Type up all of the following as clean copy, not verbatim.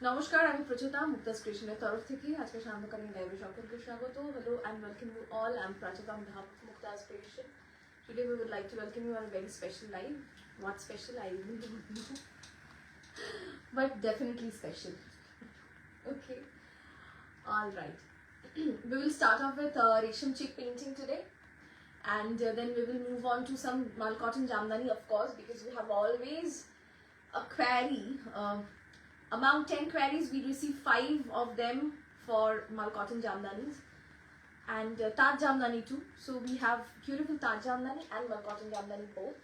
নমস্কার, আমি প্রচুতা মুক্তাস ক্রিয়েশনের তরফ থেকে আজকে সান্ধ্যকালীন লাইভে সকলকে স্বাগত। Hello and welcome you all. I'm Prachita on behalf of Muktas Creation. Today we would like to welcome you on a very special live. What special? I really don't know. But definitely special. Okay. All right. We will start off with Resham Chick painting today. And then we will move on to some Mal Cotton Jamdani, of course, because we have always a query. Among 10 queries, we receive 5 of them for Mal Cotton Jamdanis and Taj Jamdani too. So we have beautiful Taj Jamdani and Mal Cotton Jamdani both.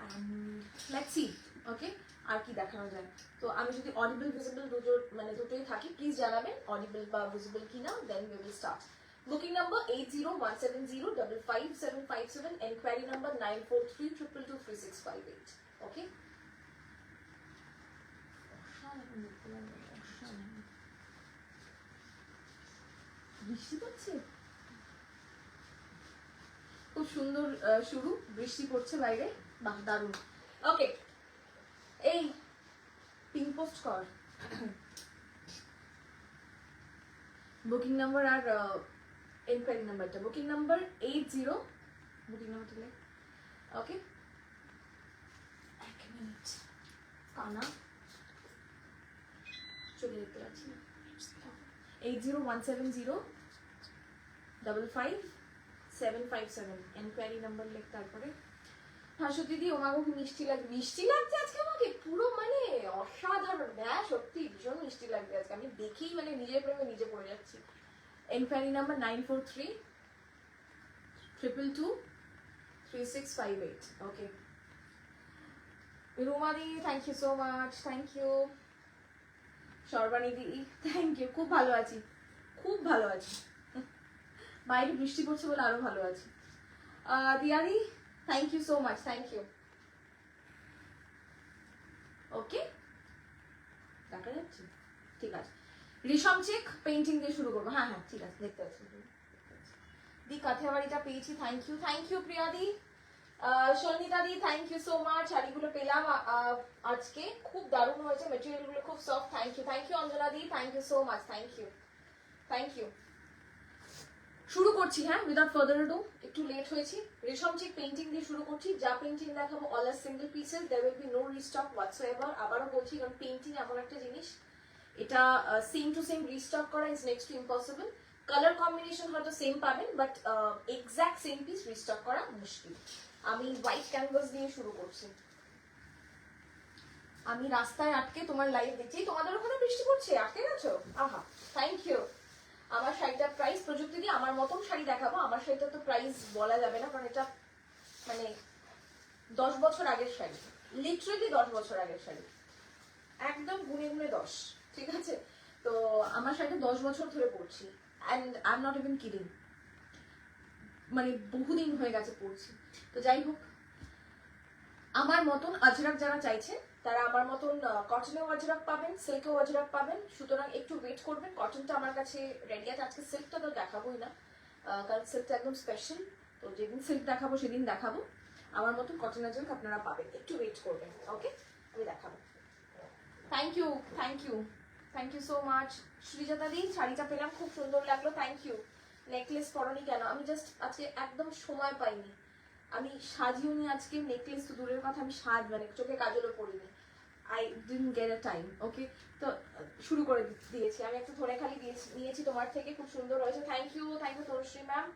And let's see, okay? আর কি দেখানো যায় তো আমি যদি audible visible দুটোই থাকি please জানাবেন audible বা ভিজিবল কিনা then we will start booking number 8017055757 enquiry number 9432223658 okay বৃষ্টি পড়ছে খুব সুন্দর শুরু বৃষ্টি পড়ছে বাইরে বাহ দারুণ ওকে এই পিন পোস্ট কর বুকিং নাম্বার আর এনকোয়ারি নাম্বারটা বুকিং নাম্বার 80 বুকিং নাম্বারটা লে ওকে এক মিনিট কানা চলে যেতে পারছি না 8017055757 এনকোয়ারি নাম্বার লেখ তারপরে হাসু দিদি ওমাগো মিষ্টি লাগছে আজকে আমাকে পুরো মানে অসাধারণ হ্যাঁ সত্যি ভীষণ মিষ্টি লাগবে আজকে আমি দেখেই মানে নিজের প্রেমে নিজে পড়ে যাচ্ছি এনকোয়ারি নাম্বার 9432223658 ওকে রুমাদি thank you so much thank you Sarbani di thank you খুব ভালো আছি বাইরে বৃষ্টি পড়ছে বলে আরো ভালো আছি দিয়াদি thank you so much thank you okay দেখা যাচ্ছে ঠিক আছে রেশম চেক পেইন্টিং দিয়ে শুরু করবো হ্যাঁ ঠিক আছে দেখতে পাচ্ছি দি কাঠিয়াবাড়িটা পেয়েছি থ্যাংক ইউ প্রিয়াদি সন্নিতা দি থ্যাংক ইউ সো মাচ শাড়িগুলো পেলাম আজকে খুব দারুণ হয়েছে মেটেরিয়াল গুলো খুব সফট থ্যাংক ইউ অঞ্জনা দি thank you so much thank you শুরু করছি হ্যাঁ উইদাউট ফার্দার ডু একটু লেট হয়েছি রেশম চেক পেইন্টিং দিয়ে শুরু করছি যা পেইন্টিং দেখাবো all are single pieces there will be no restock whatsoever আবারও বলছি কারণ পেইন্টিং এমন একটা জিনিস এটা সেম টু সেম রিস্টক করা is next to impossible colour combination হয়তো সেম পাবেন but exact same piece restock করা মুশকিল আমি হোয়াইট ক্যানভাস দিয়ে শুরু করছি আমি রাস্তায় আটকে তোমার লাইভ দেখছি তোমাদের ওখানে বৃষ্টি পড়ছে আটকে গেছো আহা থ্যাংক ইউ আমার শাড়িটার প্রাইস প্রযুক্তি দিয়ে আমার মতন শাড়ি দেখাবো আমার শাড়িটা তো প্রাইস বলা যাবে না কারণ এটা মানে 10 বছর আগের শাড়ি লিটারালি 10 বছর আগের শাড়ি একদম গুনে 10 ঠিক আছে তো আমার শাড়িটা 10 বছর ধরে পরছি and I am not even kidding মানে বহুদিন হয়ে গেছে পরছি তো যাই হোক আমার মতন আজরাক যারা চাইছে তারা আমার মতন কটনেও আজরাক পাবেন সিল্কেও আজরাক পাবেন সুতরাং একটু ওয়েট করবেন কটনটা আমার কাছে রেডি আছে আজকে সিল্কটা তো দেখাবোই না কারণ সিল্কটা একদম স্পেশাল তো যেদিন সিল্ক দেখাবো সেদিন দেখাবো আমার মতন কটন আজরাক আপনারা পাবেন একটু ওয়েট করবেন ওকে আমি দেখাবো থ্যাংক ইউ সো মাচ সৃজাতা দি শাড়িটা পেলাম খুব সুন্দর লাগলো থ্যাংক ইউ নেকলেস পরনি কেন আমি জাস্ট আজকে একদম সময় পাইনি আমি সাজিও নি আজকে নেকলেস তো দূরের কথা আমি সাজ মানে চোখে কাজলও পরিনি I didn't get a time okay তো শুরু করে দিয়েছি আমি একটা ধরে খালি নিয়েছি তোমার থেকে খুব সুন্দর হয়েছে থ্যাংক ইউ তনুশ্রী ম্যাম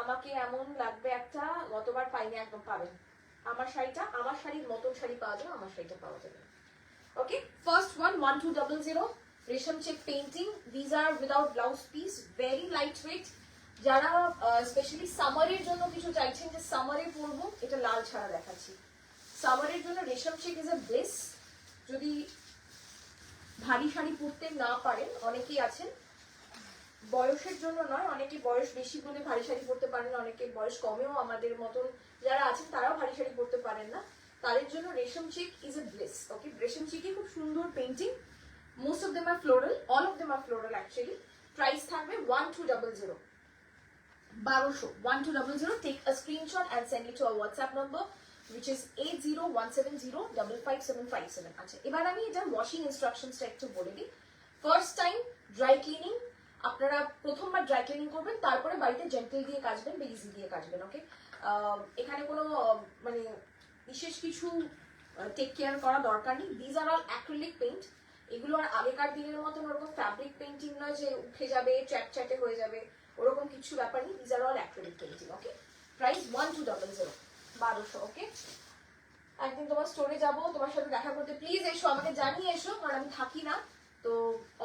আমাকে এমন লাগবে একটা গতবার পাইনি একদম পাবেন আমার শাড়ির মতন শাড়ি পাওয়া যাবে আমার শাড়িটা পাওয়া যাবে ওকে ফার্স্ট ওয়ান 1200 রেশম check painting these are without blouse piece very light weight যারা স্পেশালি সামারের জন্য কিছু চাইছেন যে সামারে পরবো এটা লাল ছাড়া দেখাচ্ছি সামারের জন্য রেশম চেক ইজ এ ব্লেস যদি ভারী শাড়ি পরতে না পারেন অনেকেই আছেন বয়সের জন্য নয় অনেকে বয়স বেশি বলে ভারী শাড়ি পরতে পারেন অনেকে বয়স কমেও আমাদের মতন যারা আছেন তারাও ভারী শাড়ি পরতে পারেন না তাদের জন্য রেশম check is a bliss okay রেশম চেকে খুব সুন্দর painting most of them are floral all of them are floral actually price থাকবে 1200 1200 take a screenshot and send it to our WhatsApp number which is 8017055757. আচ্ছা, এবার আমি এটা ওয়াশিং ইনস্ট্রাকশনসটা একটু বলে দিই। ফার্স্ট টাইম ড্রাই ক্লিনিং, আপনারা প্রথমবার ড্রাই ক্লিনিং করবেন, তারপরে বাড়িতে জেন্টেল দিয়ে কাচবেন বা ইজি দিয়ে কাচবেন। ওকে, এখানে কোনো মানে বিশেষ কিছু টেক কেয়ার করা দরকার নেই। These are all acrylic paint. এগুলো আর আগেকার দিনের মতন ওরকম ফ্যাব্রিক পেইন্টিং নয় যে উঠে যাবে, চ্যাটে হয়ে যাবে, ওরকম কিছু ব্যাপার নেই। These are all acrylic painting. Okay, price 1200, 1200। ওকে, একদিন তোমার স্টোরে যাবো, তোমার সাথে দেখা করতে, প্লিজ এসো, আমাকে জানিয়ে এসো, কারণ আমি থাকি না, তো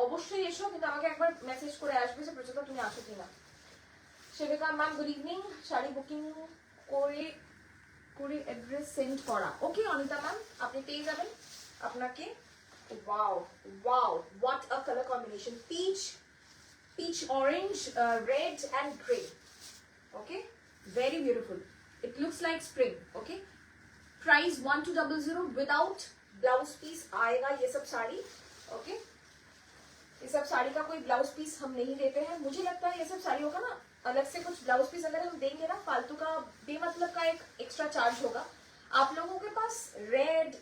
অবশ্যই এসো, কিন্তু আমাকে একবার মেসেজ করে আসবে যে প্রচুর তুমি আসো কিনা। Sebika ma'am good evening, sari booking করে অ্যাড্রেস সেন্ড করা। ওকে অনিতা ম্যাম, আপনি পেয়ে যাবেন আপনাকে। Wow wow, what a colour combination, peach orange, red and gray. Okay, very beautiful. It looks like spring. Okay, price 1200 without blouse piece आएगा ये सब sari. Okay, ये सब साड़ी का कोई ब्लाउज पीस हम नहीं देते हैं। मुझे लगता है ये सब साड़ियों का ना अलग से कुछ ब्लाउज पीस अगर हम देंगे ना, फालतू का बेमतलब का एक एक्स्ट्रा चार्ज होगा। आप लोगों के पास रेड,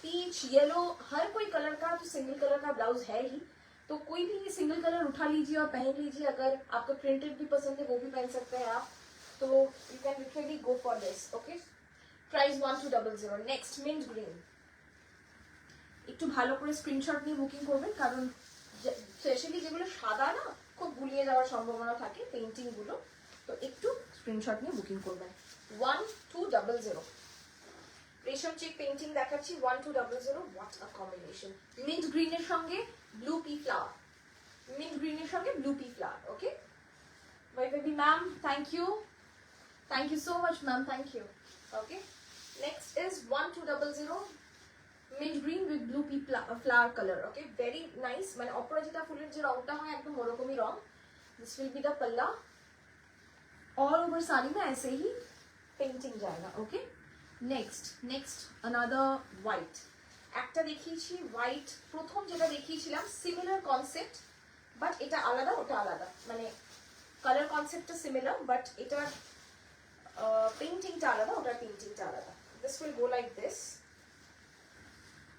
पीच, येलो, हर कोई कलर का तो सिंगल कलर का ब्लाउज है ही, तो कोई भी ये सिंगल कलर उठा लीजिए और पहन लीजिए। अगर आपको प्रिंटेड भी पसंद है वो भी पहन सकते हैं आप, तो you can literally go for this. Okay, price 1200। Next mint green. একটু ভালো করে স্ক্রিনশট নিয়ে বুকিং করবেন, কারণ স্পেশালি যেগুলো সাদা না, খুব গুলিয়ে যাওয়ার সম্ভাবনা থাকে পেইন্টিং গুলো, তো একটু স্ক্রিনশট নিয়ে বুকিং করবেন। 1200 রেশম চেক পেইন্টিং দেখাচ্ছি, 1200। হোয়াট আ কম্বিনেশন, মিন্ট গ্রিনের সঙ্গে ব্লু পি ফ্লাওয়ার, মিন্ট গ্রিনের সঙ্গে blue pea flower. Okay, my baby ma'am, thank you so much ma'am, thank you. Okay, next is 1200 mint green with blue pea flower colour. Okay, very nice, মানে অপরাজিতা ফুলের যে রংটা হয় একদম ওরকমই রং। দিস উইল বি দ্য पल्ला, ऑल ओवर साड़ी में ऐसे ही पेंटिंग जाएगा। Okay, next another white. একটা দেখিয়েছি হোয়াইট, প্রথম যেটা দেখিয়েছিলাম সিমিলার কনসেপ্ট, বাট এটা আলাদা, ওটা আলাদা, মানে কালার কনসেপ্টটা সিমিলার, বাট এটার পেইন্টিংটা আলাদা, ওটার পেইন্টিংটা আলাদা। This will go like this.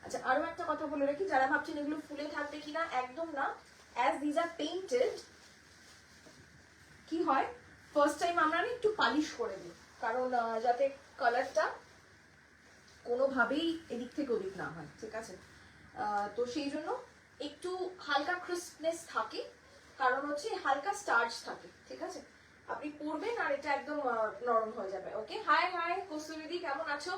আচ্ছা, আরো একটা কথা বলে রাখি, যারা ভাবছেন এগুলো ফুলে থাকবে কিনা, একদম না। অ্যাজ দিজ আর পেইন্টেড, কি হয় ফার্স্ট টাইম আমরা না একটু পালিশ করে দিই, কারণ যাতে কালারটা কোনোভাবেই এদিক থেকে ওদিক না হয়, ঠিক আছে? তো সেই জন্য একটু হালকা ক্রিস্পনেস থাকে, কারণ হচ্ছে হালকা স্টার্চ থাকে, ঠিক আছে? আপনি পরবেন আর এটা একদম নরম হয়ে যাবে। ওকে, হাই কস্তুরীদি, কেমন আছো?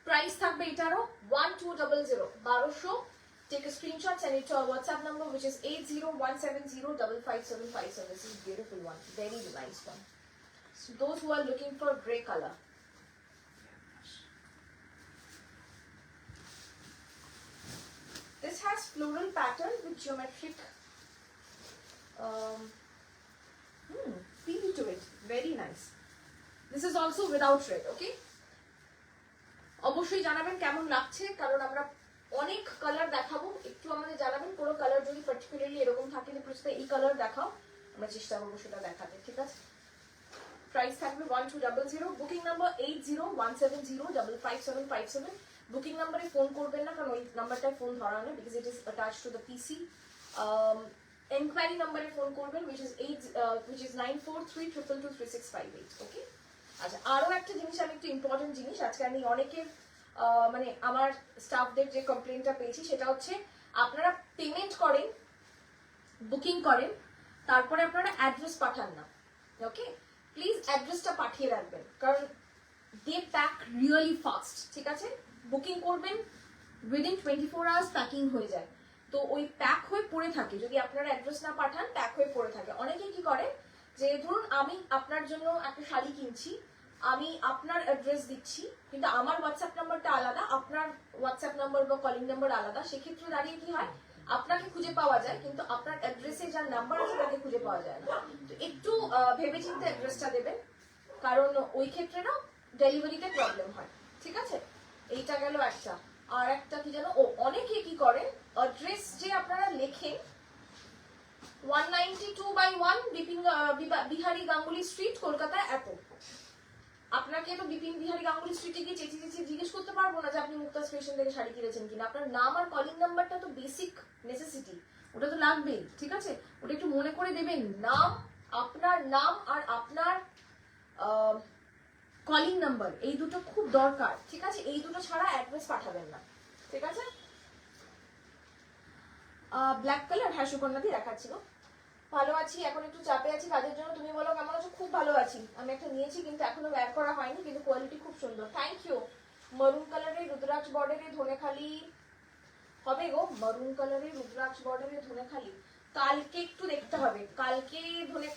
প্রাইস থাকবে এটারও 1200, 1200। Take a screenshot, send it to our WhatsApp number, which is 8017055757. This is a beautiful one, very nice one. So those who are looking for grey color. This has floral pattern with geometric feel to it. Very nice. This is also without red. Okay. অবশ্যই জানাবেন কেমন লাগছে, কারণ আমরা অনেক colour দেখাবো। একটু আমাদের জানাবেন কোন কালার যদি পার্টিকুলারলি এরকম থাকে যে প্রশ্ন এই কালার দেখাও, আমরা চেষ্টা করবো সেটা দেখাতে, ঠিক আছে? প্রাইস থাকবে 1200। Booking number 8017055757। বুকিং নাম্বারে ফোন করবেন না, কারণ ওই নাম্বারটায় ফোন ধরা না, because it is attach to the PC. Enquiry নাম্বারে ফোন করবেন, which is 9432223658। ওকে, আচ্ছা, আরো একটা জিনিস, আমি একটু ইম্পর্টেন্ট জিনিস আজকে আমি অনেকের মানে আমার স্টাফদের যে কমপ্লেনটা পেয়েছি, সেটা হচ্ছে আপনারা পেমেন্ট করেন, বুকিং করেন, তারপরে আপনারা অ্যাড্রেস পাঠান না। ওকে, প্লিজ অ্যাড্রেসটা পাঠিয়ে রাখবেন, কারণ দে প্যাক রিয়েলি ফাস্ট, ঠিক আছে? বুকিং করবেন, উইদিন 24 আওয়ার্স প্যাকিং হয়ে যায়, তো ওই প্যাক হয়ে পড়ে থাকে। যদি আপনারা অ্যাড্রেস না পাঠান, প্যাক হয়ে পড়ে থাকে। অনেকেই কি করে, যে ধরুন আমি আপনার জন্য একটা শাড়ি কিনছি, আমি আপনার অ্যাড্রেস দিচ্ছি, কিন্তু আমার হোয়াটসঅ্যাপ নাম্বারটা আলাদা, আপনার হোয়াটসঅ্যাপ নাম্বার বা কলিং নাম্বার আলাদা। সেক্ষেত্রে দাঁড়িয়ে কি হয়, আপনাকে খুঁজে পাওয়া যায়, কিন্তু আপনার অ্যাড্রেসে যার নাম্বার আছে তাকে খুঁজে পাওয়া যায় না। তো একটু ভেবেচিন্তে অ্যাড্রেসটা দেবেন, কারণ ওই ক্ষেত্রে না ডেলিভারিতে প্রবলেম হয়, ঠিক আছে? এইটা গেল একটা। আর একটা কি জানো, অনেকে কি করেন, অ্যাড্রেস যে আপনারা লেখেন 192/1 বিহারি গাঙ্গুলি স্ট্রিট, কলকাতা এত, আপনাকে তো বিপিন বিহারী গাঙ্গুলি স্ট্রিটে গিয়ে চেঁচিয়ে চেঁচিয়ে জিজ্ঞেস করতে পারবো না যে আপনি মুক্তাজ ফ্যাশন থেকে শাড়ি কিনেছেন কিনা। আপনার নাম আর কলিং নাম্বারটা তো বেসিক নেসেসিটি, ওটা তো লাগবেই, ঠিক আছে? ওটা একটু মনে করে দেবেন। নাম, আপনার নাম আর আপনার কলিং নাম্বার, এই দুটো খুব দরকার, ঠিক আছে? এই দুটো ছাড়া অ্যাড্রেস পাঠাবেন না, ঠিক আছে? ব্ল্যাক কালার, হ্যাঁ সুকন্যাদি দেখাচ্ছিল। ভালো আছি, এখন একটু চাপে আছি কাজের জন্য। তুমি বলো কেমন আছো? খুব ভালো আছি। আমি একটা নিয়েছি কিন্তু এখনো ওয়্যার করা হয়নি, কিন্তু কোয়ালিটি খুব সুন্দর। Thank you. মারুন কালারের রুদ্রাক্ষ বর্ডারে ধনেখালি হবে গো, মারুন কালারের রুদ্রাক্ষ বর্ডারে ধনেখালি। কালকে একটু দেখতে হবে, কালকে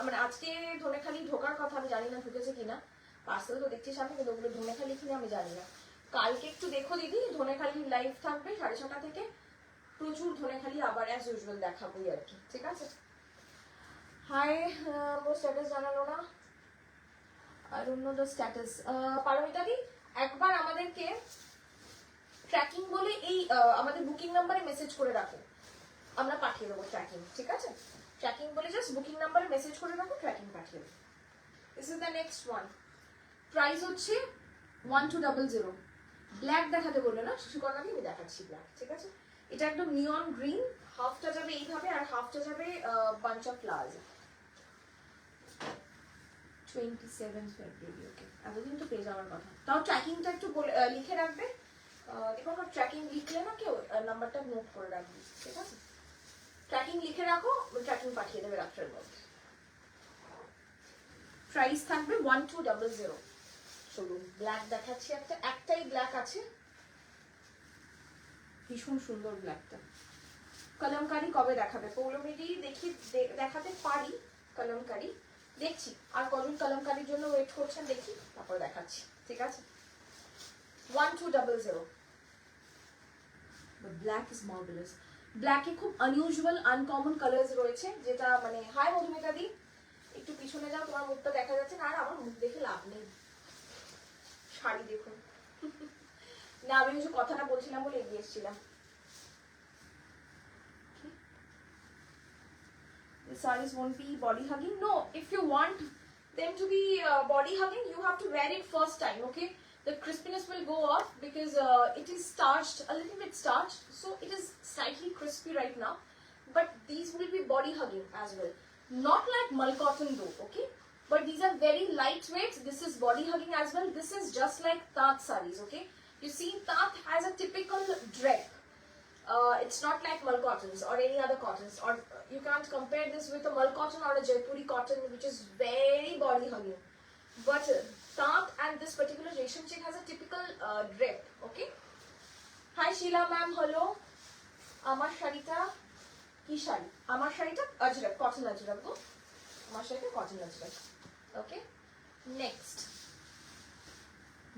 মানে আজকে ধনেখালি ঢোকার কথা, আমি জানি না ঢুকেছে কিনা। পার্সেল তো দেখছি সামনে, কিন্তু ওগুলো ধনেখালি কিনা আমি জানি না। কালকে একটু দেখো দিদি, ধনেখালি লাইভ থাকবে 6:30 থেকে। প্রচুর ধনেখালি আবার অ্যাজ ইউজুয়াল দেখাবোই আর কি, ঠিক আছে? হাই, মোর স্ট্যাটাস জানালো না, I don't know the status. Paromita দি, একবার আমাদেরকে ট্র্যাকিং বলে এই আমাদের বুকিং নাম্বারে মেসেজ করে রাখো, আমরা পাঠিয়ে দেবো ট্র্যাকিং, ঠিক আছে? ট্র্যাকিং বলে জাস্ট বুকিং নাম্বারে মেসেজ করে রাখো, ট্র্যাকিং পাঠিয়ে দেবো। This is the next one. Price হচ্ছে 1200। ব্ল্যাক দেখাতে বললো না সুকন্যা দি, আমি দেখাচ্ছি ব্ল্যাক, ঠিক আছে? এটা একদম নিয়ন গ্রিন, হাফটা যাবে এইভাবে আর হাফটা যাবে বাঞ্চ অফ ফ্লাওয়ার্স। 27 ফেব্রুয়ারি, ওকে, এতদিন তো পেয়ে যাওয়ার কথা। তাও ট্র্যাকিংটা একটু লিখে রাখবে। দেখো না, ট্র্যাকিং লিখলে না কেউ নাম্বারটা নোট করে রাখবে, ঠিক আছে? ট্র্যাকিং লিখে রাখো, ট্র্যাকিং পাঠিয়ে দেবে রাত্রের মধ্যে। প্রাইস থাকবে 1200। চলুন ব্ল্যাক দেখাচ্ছি, একটাই ব্ল্যাক আছে, ভীষণ সুন্দর ব্ল্যাকটা। কলমকারি কবে দেখাবে? পৌলমিদি দেখাতে পারি কলমকারি, দেখছি আর কজন কলমকারির জন্য ওয়েট করছেন দেখি, তারপর দেখাচ্ছি, ঠিক আছে? 1200। The black is marvelous. ব্ল্যাকে খুব আনইউজুয়াল আনকমন কালার্স রয়েছে, যেটা মানে হাই মধুমিতা দি, একটু পিছনে যাও, তোমার মুখটা দেখা যাচ্ছে না। আর আমার মুখ দেখে লাভ নেই, শাড়ি দেখুন। না, আমি কিছু কথাটা বলছিলাম বলে এগিয়ে এসেছিলাম। The sarees won't be body hugging. No, if you want them to be body hugging, you have to wear it first time, okay? The crispiness will go off because it is starched, a little bit starched, so it is slightly crispy right now. But these will be body hugging as well. Not like mull cotton though, okay? But these are very lightweight. This is body hugging as well. This is just like Taat sarees, okay? You see, Taat has a typical drape. It's not like mull cottons or any other cottons, or you can't compare this with a mull cotton or a Jaipuri cotton, which is very body hugging. But Taat and this particular Resham chick has a typical drape, okay? Hi Sheila ma'am, hello. Amar sharita ki shari? Amar sharita ajrak, cotton ajrak go. Amar sharita cotton ajrak. Okay. Next,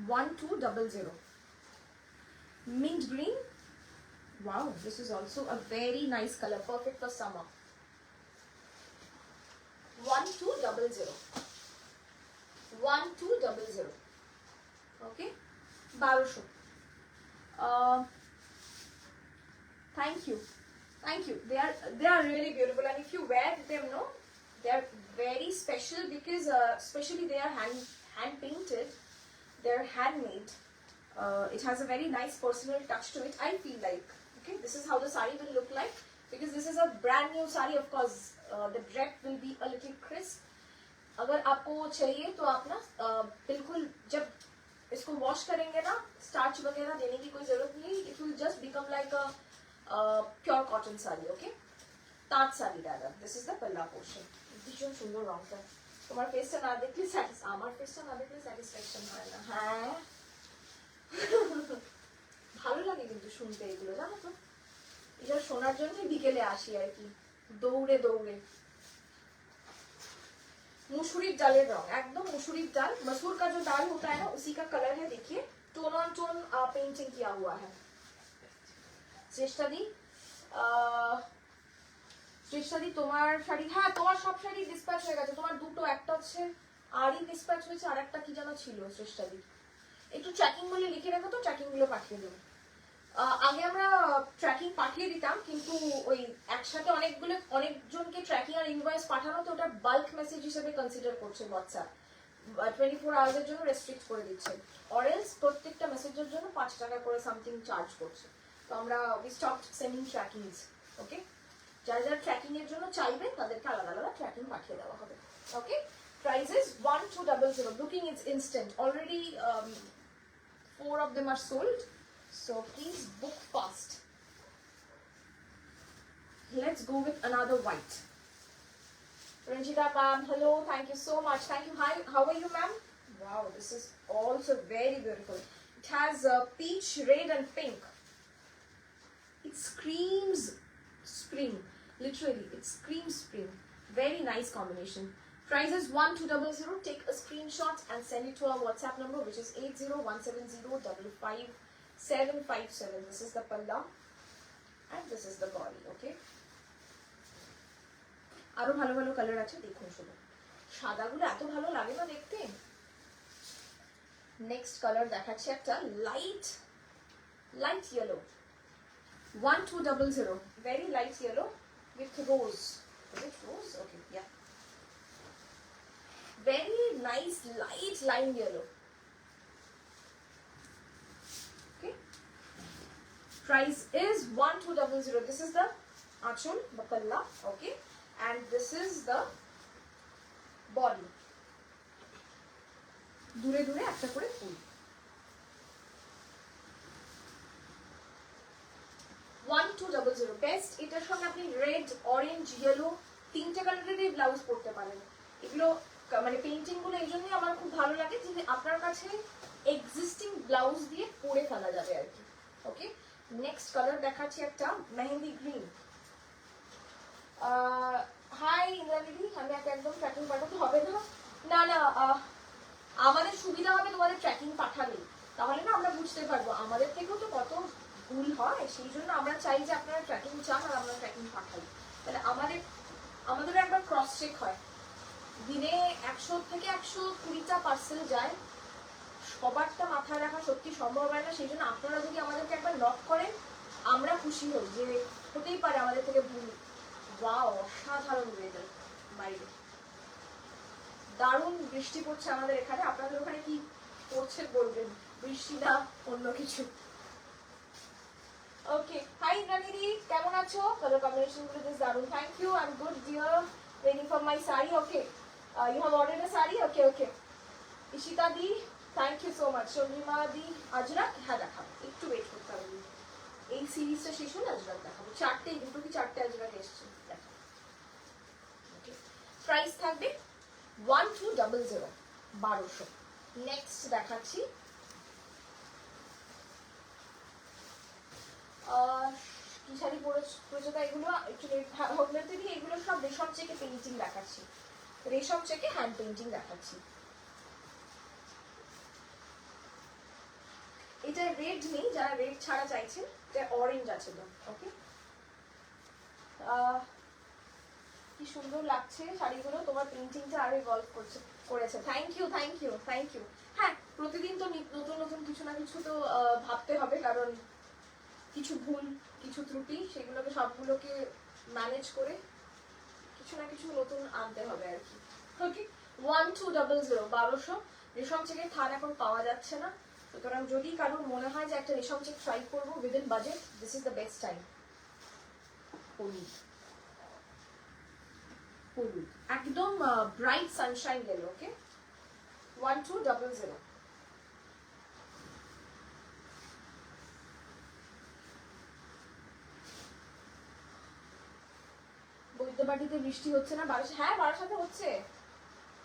1200. Mint green. Wow, this is also a very nice color, perfect for summer. 1200. 1200. Okay, 1200. Thank you. They are really beautiful, and if you wear them, no, they are very special because especially they are hand painted, they are handmade. It has a very nice personal touch to it, I feel like. Okay, this is how the saree will look like, because this is a brand new saree. Of course, the drape will be a little crisp. अगर आपको चाहिए तो आप ना बिल्कुल जब इसको wash करेंगे ना, स्टार्च वगैरह देने की कोई जरूरत नहीं। It will just become like a pure cotton sari, okay? ताँत sari rather. This is the पल्ला portion. भीषण सुंदर रंगটা। তোমার ফেসটা না দেখলে আমার ফেসটা না দেখলে স্যাটিসফ্যাকশন হয় না। হ্যাঁ, ভালো লাগে কিন্তু শুনতে এগুলো, জানো তো? এটা শোনার জন্য বিকেলে আসি আর কি, দৌড়ে দৌড়ে। मुशुरी दालेर रंग, एकदम मुशुरी दाल, मसूर का जो दाल होता है ना, उसी का कलर है। देखिए, टोन ऑन टोन पेंटिंग किया हुआ है। শ্রেষ্ঠা দি তোমার শাড়ি, হ্যাঁ তোমার সব শাড়ি ডিসপ্যাচ হয়ে গেছে। তোমার দুটো, একটা হচ্ছে আরই ডিসপ্যাচ হয়েছে, আর একটা কি যেন ছিল শ্রেষ্ঠা দি। একটু ট্র্যাকিং গুলো লিখে রাখো তো, ট্র্যাকিং গুলো পাঠিয়ে দেবো। আগে আমরা ট্র্যাকিং পাঠিয়ে দিতাম, কিন্তু ওই একসাথে অনেকজনকে ট্র্যাকিং আর ইনভয়েস পাঠানো, তো ওটা বাল্ক মেসেজ হিসেবে কনসিডার করছে হোয়াটসঅ্যাপ। 24 আওয়ার্সের জন্য রেস্ট্রিক্ট করে দিচ্ছে, অরেলস প্রত্যেকটা মেসেজের জন্য 5 টাকা করে সামথিং চার্জ করছে। তো আমরা উই স্টপড সেন্ডিং ট্র্যাকিংস। ওকে, যারা যারা ট্র্যাকিং এর জন্য চাইবেন তাদেরকে আলাদা আলাদা ট্র্যাকিং পাঠিয়ে দেওয়া হবে। ওকে, prices 1200. Booking is instant. Already 4 of them are sold, so please book fast. Let's go with another white. Ranjita ma'am, hello, thank you so much. Thank you. Hi, how are you ma'am? Wow, this is also very beautiful. It has peach, red and pink. It screams spring. Literally, it screams spring. Very nice combination. Price is 1200. Take a screenshot and send it to our WhatsApp number, which is 8017055757. This is the palla and this is the body. Okay. আরো ভালো ভালো colour আছে, দেখুন শুধু সাদাগুলো এত ভালো লাগে না দেখতে। নেক্সট কালার দেখাচ্ছি একটা light yellow, 1200, very light yellow with rose. Is it rose? Okay, yeah. Very nice light lime yellow. Okay. Price is 1200. This is the achul, the palla. Okay. And this is the body. দূরে দূরে একটা করে ফুল। 1200 best. এটার সঙ্গে আপনি red, orange, yellow তিনটে কালারেরই blouse পরতে পারেন। এগুলো মানে পেইন্টিং গুলো এই জন্যই আমার খুব ভালো লাগে যে আপনার কাছে এক্সিস্টিং ব্লাউজ দিয়ে পরে ফেলা যাবে আর কি। ওকে, নেক্সট কালার দেখাচ্ছি একটা মেহেন্দি গ্রিন। হাই ইন্দ্রাণী, আমি একদম ট্র্যাকিং পাঠাতে হবে না। না না, আমাদের সুবিধা হবে তোমাদের ট্র্যাকিং পাঠালে, তাহলে না আমরা বুঝতে পারবো আমাদের থেকেও তো কত ভুল হয়, সেই জন্য আমরা চাই যে আপনারা ট্র্যাকিং চান আর আমরা ট্র্যাকিং পাঠাই, তাহলে আমাদেরও একবার ক্রস চেক হয়। দিনে 100 থেকে 120টা পার্সেল যায়, সবারটা মাথায় রাখা সত্যি সম্ভব হয় না, সেই জন্য আপনারা যদি আমাদেরকে একবার নক করেন আমরা খুশি হই যে হতেই পারে আমাদের থেকে ভুল। ওয়াও, অসাধারণ ওয়েদার বাইরে, দারুণ বৃষ্টি পড়ছে আমাদের এখানে। আপনাদের ওখানে কি পড়ছে বলবেন, বৃষ্টি না অন্য কিছু? ওকে, হাই ইন্দ্রাণী, কেমন আছো? কালার কম্বিনেশন গুলো বেশ দারুণ। Thank you, I am good dear, waiting for my sari. Okay, you have ordered a sari. Okay okay, Ishita দি, thank you so much. Chandrima দি, আজরাক, হ্যাঁ দেখাবো, একটু ওয়েট করতে হবে, এই সিরিজটা শেষ হলে আজরাক দেখাবো। দুটো কি চারটে আজরাক এসছে, দেখাবো। ওকে, প্রাইস থাকবে 1200, 1200। নেক্সট দেখাচ্ছি কি শাড়ি পরেছো তা এগুলো একটু হোগলাতে দিয়ে, এগুলো সব রেশম চেকে পেইন্টিং দেখাচ্ছি, রেশম চেকে হ্যান্ড পেইন্টিং দেখাচ্ছি। এটা রেড নেই, যারা রেড ছাড়া চাইছেন, এটা অরেঞ্জ আছে তো। ওকে, কি সুন্দর লাগছে শাড়িগুলো, তোমার প্রিন্টিংটা আরো গল্প করেছে। Thank you thank you thank you. হ্যাঁ, প্রতিদিন তো নতুন নতুন কিছু না কিছু তো ভাবতে হবে, কারণ কিছু ভুল কিছু ত্রুটি সেগুলোকে সবগুলোকে ম্যানেজ করে কিছু না কিছু নতুন আনতে হবে আর কি। ওকে, 1200, 1200। রেশম চেকের থান এখন পাওয়া যাচ্ছে না, সুতরাং যদি কারোর মনে হয় যে একটা রেশম চেক ট্রাই করবো within budget, this is the best time. হলুদ হলুদ একদম ব্রাইট সানশাইন গেল। ওকে, 1200। বৈদ্যবাটিতে বৃষ্টি হচ্ছে না? হ্যাঁ, বারাসাতে হচ্ছে।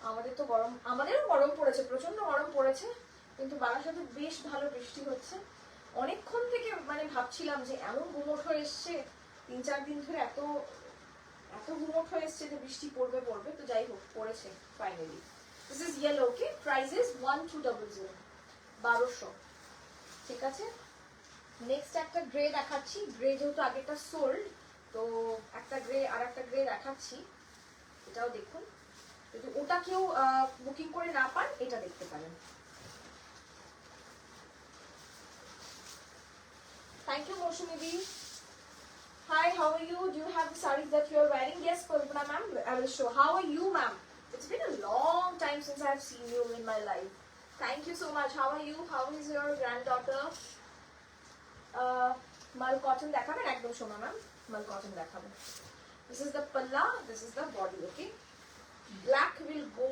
আমাদের তো গরম, আমাদেরও গরম পড়েছে, প্রচন্ড গরম পড়েছে, কিন্তু বারাসাতে বেশ ভালো বৃষ্টি হচ্ছে। অনেকক্ষণ থেকে মানে ভাবছিলাম যে এমন গুমোট হয়ে এসছে, 3-4 দিন ধরে এত গুমোট হয়ে এসছে যে বৃষ্টি পড়বে, তো যাই হোক পড়েছে finally. This is yellow. Okay, price is 1200, 1200। ঠিক আছে, নেক্সট একটা গ্রে দেখাচ্ছি। গ্রে যেহেতু আগেটা সোল্ড, তো একটা গ্রে আর একটা গ্রে দেখাচ্ছি, এটাও দেখুন। যদি ওটা কেউ বুকিং করে না পান, এটা দেখতে পারেন। থ্যাংক ইউ মৌসুমি দি। Hi, how are you? Do you have the sarees that you are wearing? Yes, Kalpana ma'am, I will show. How are you, ma'am? It's been a long time since I have seen you in my life. Thank you so much. How are you? How is your granddaughter? Mal cotton dekhaben ekdom shona ma'am. Mal cotton dekhaben. This is the palla, this is the body, okay? Black will go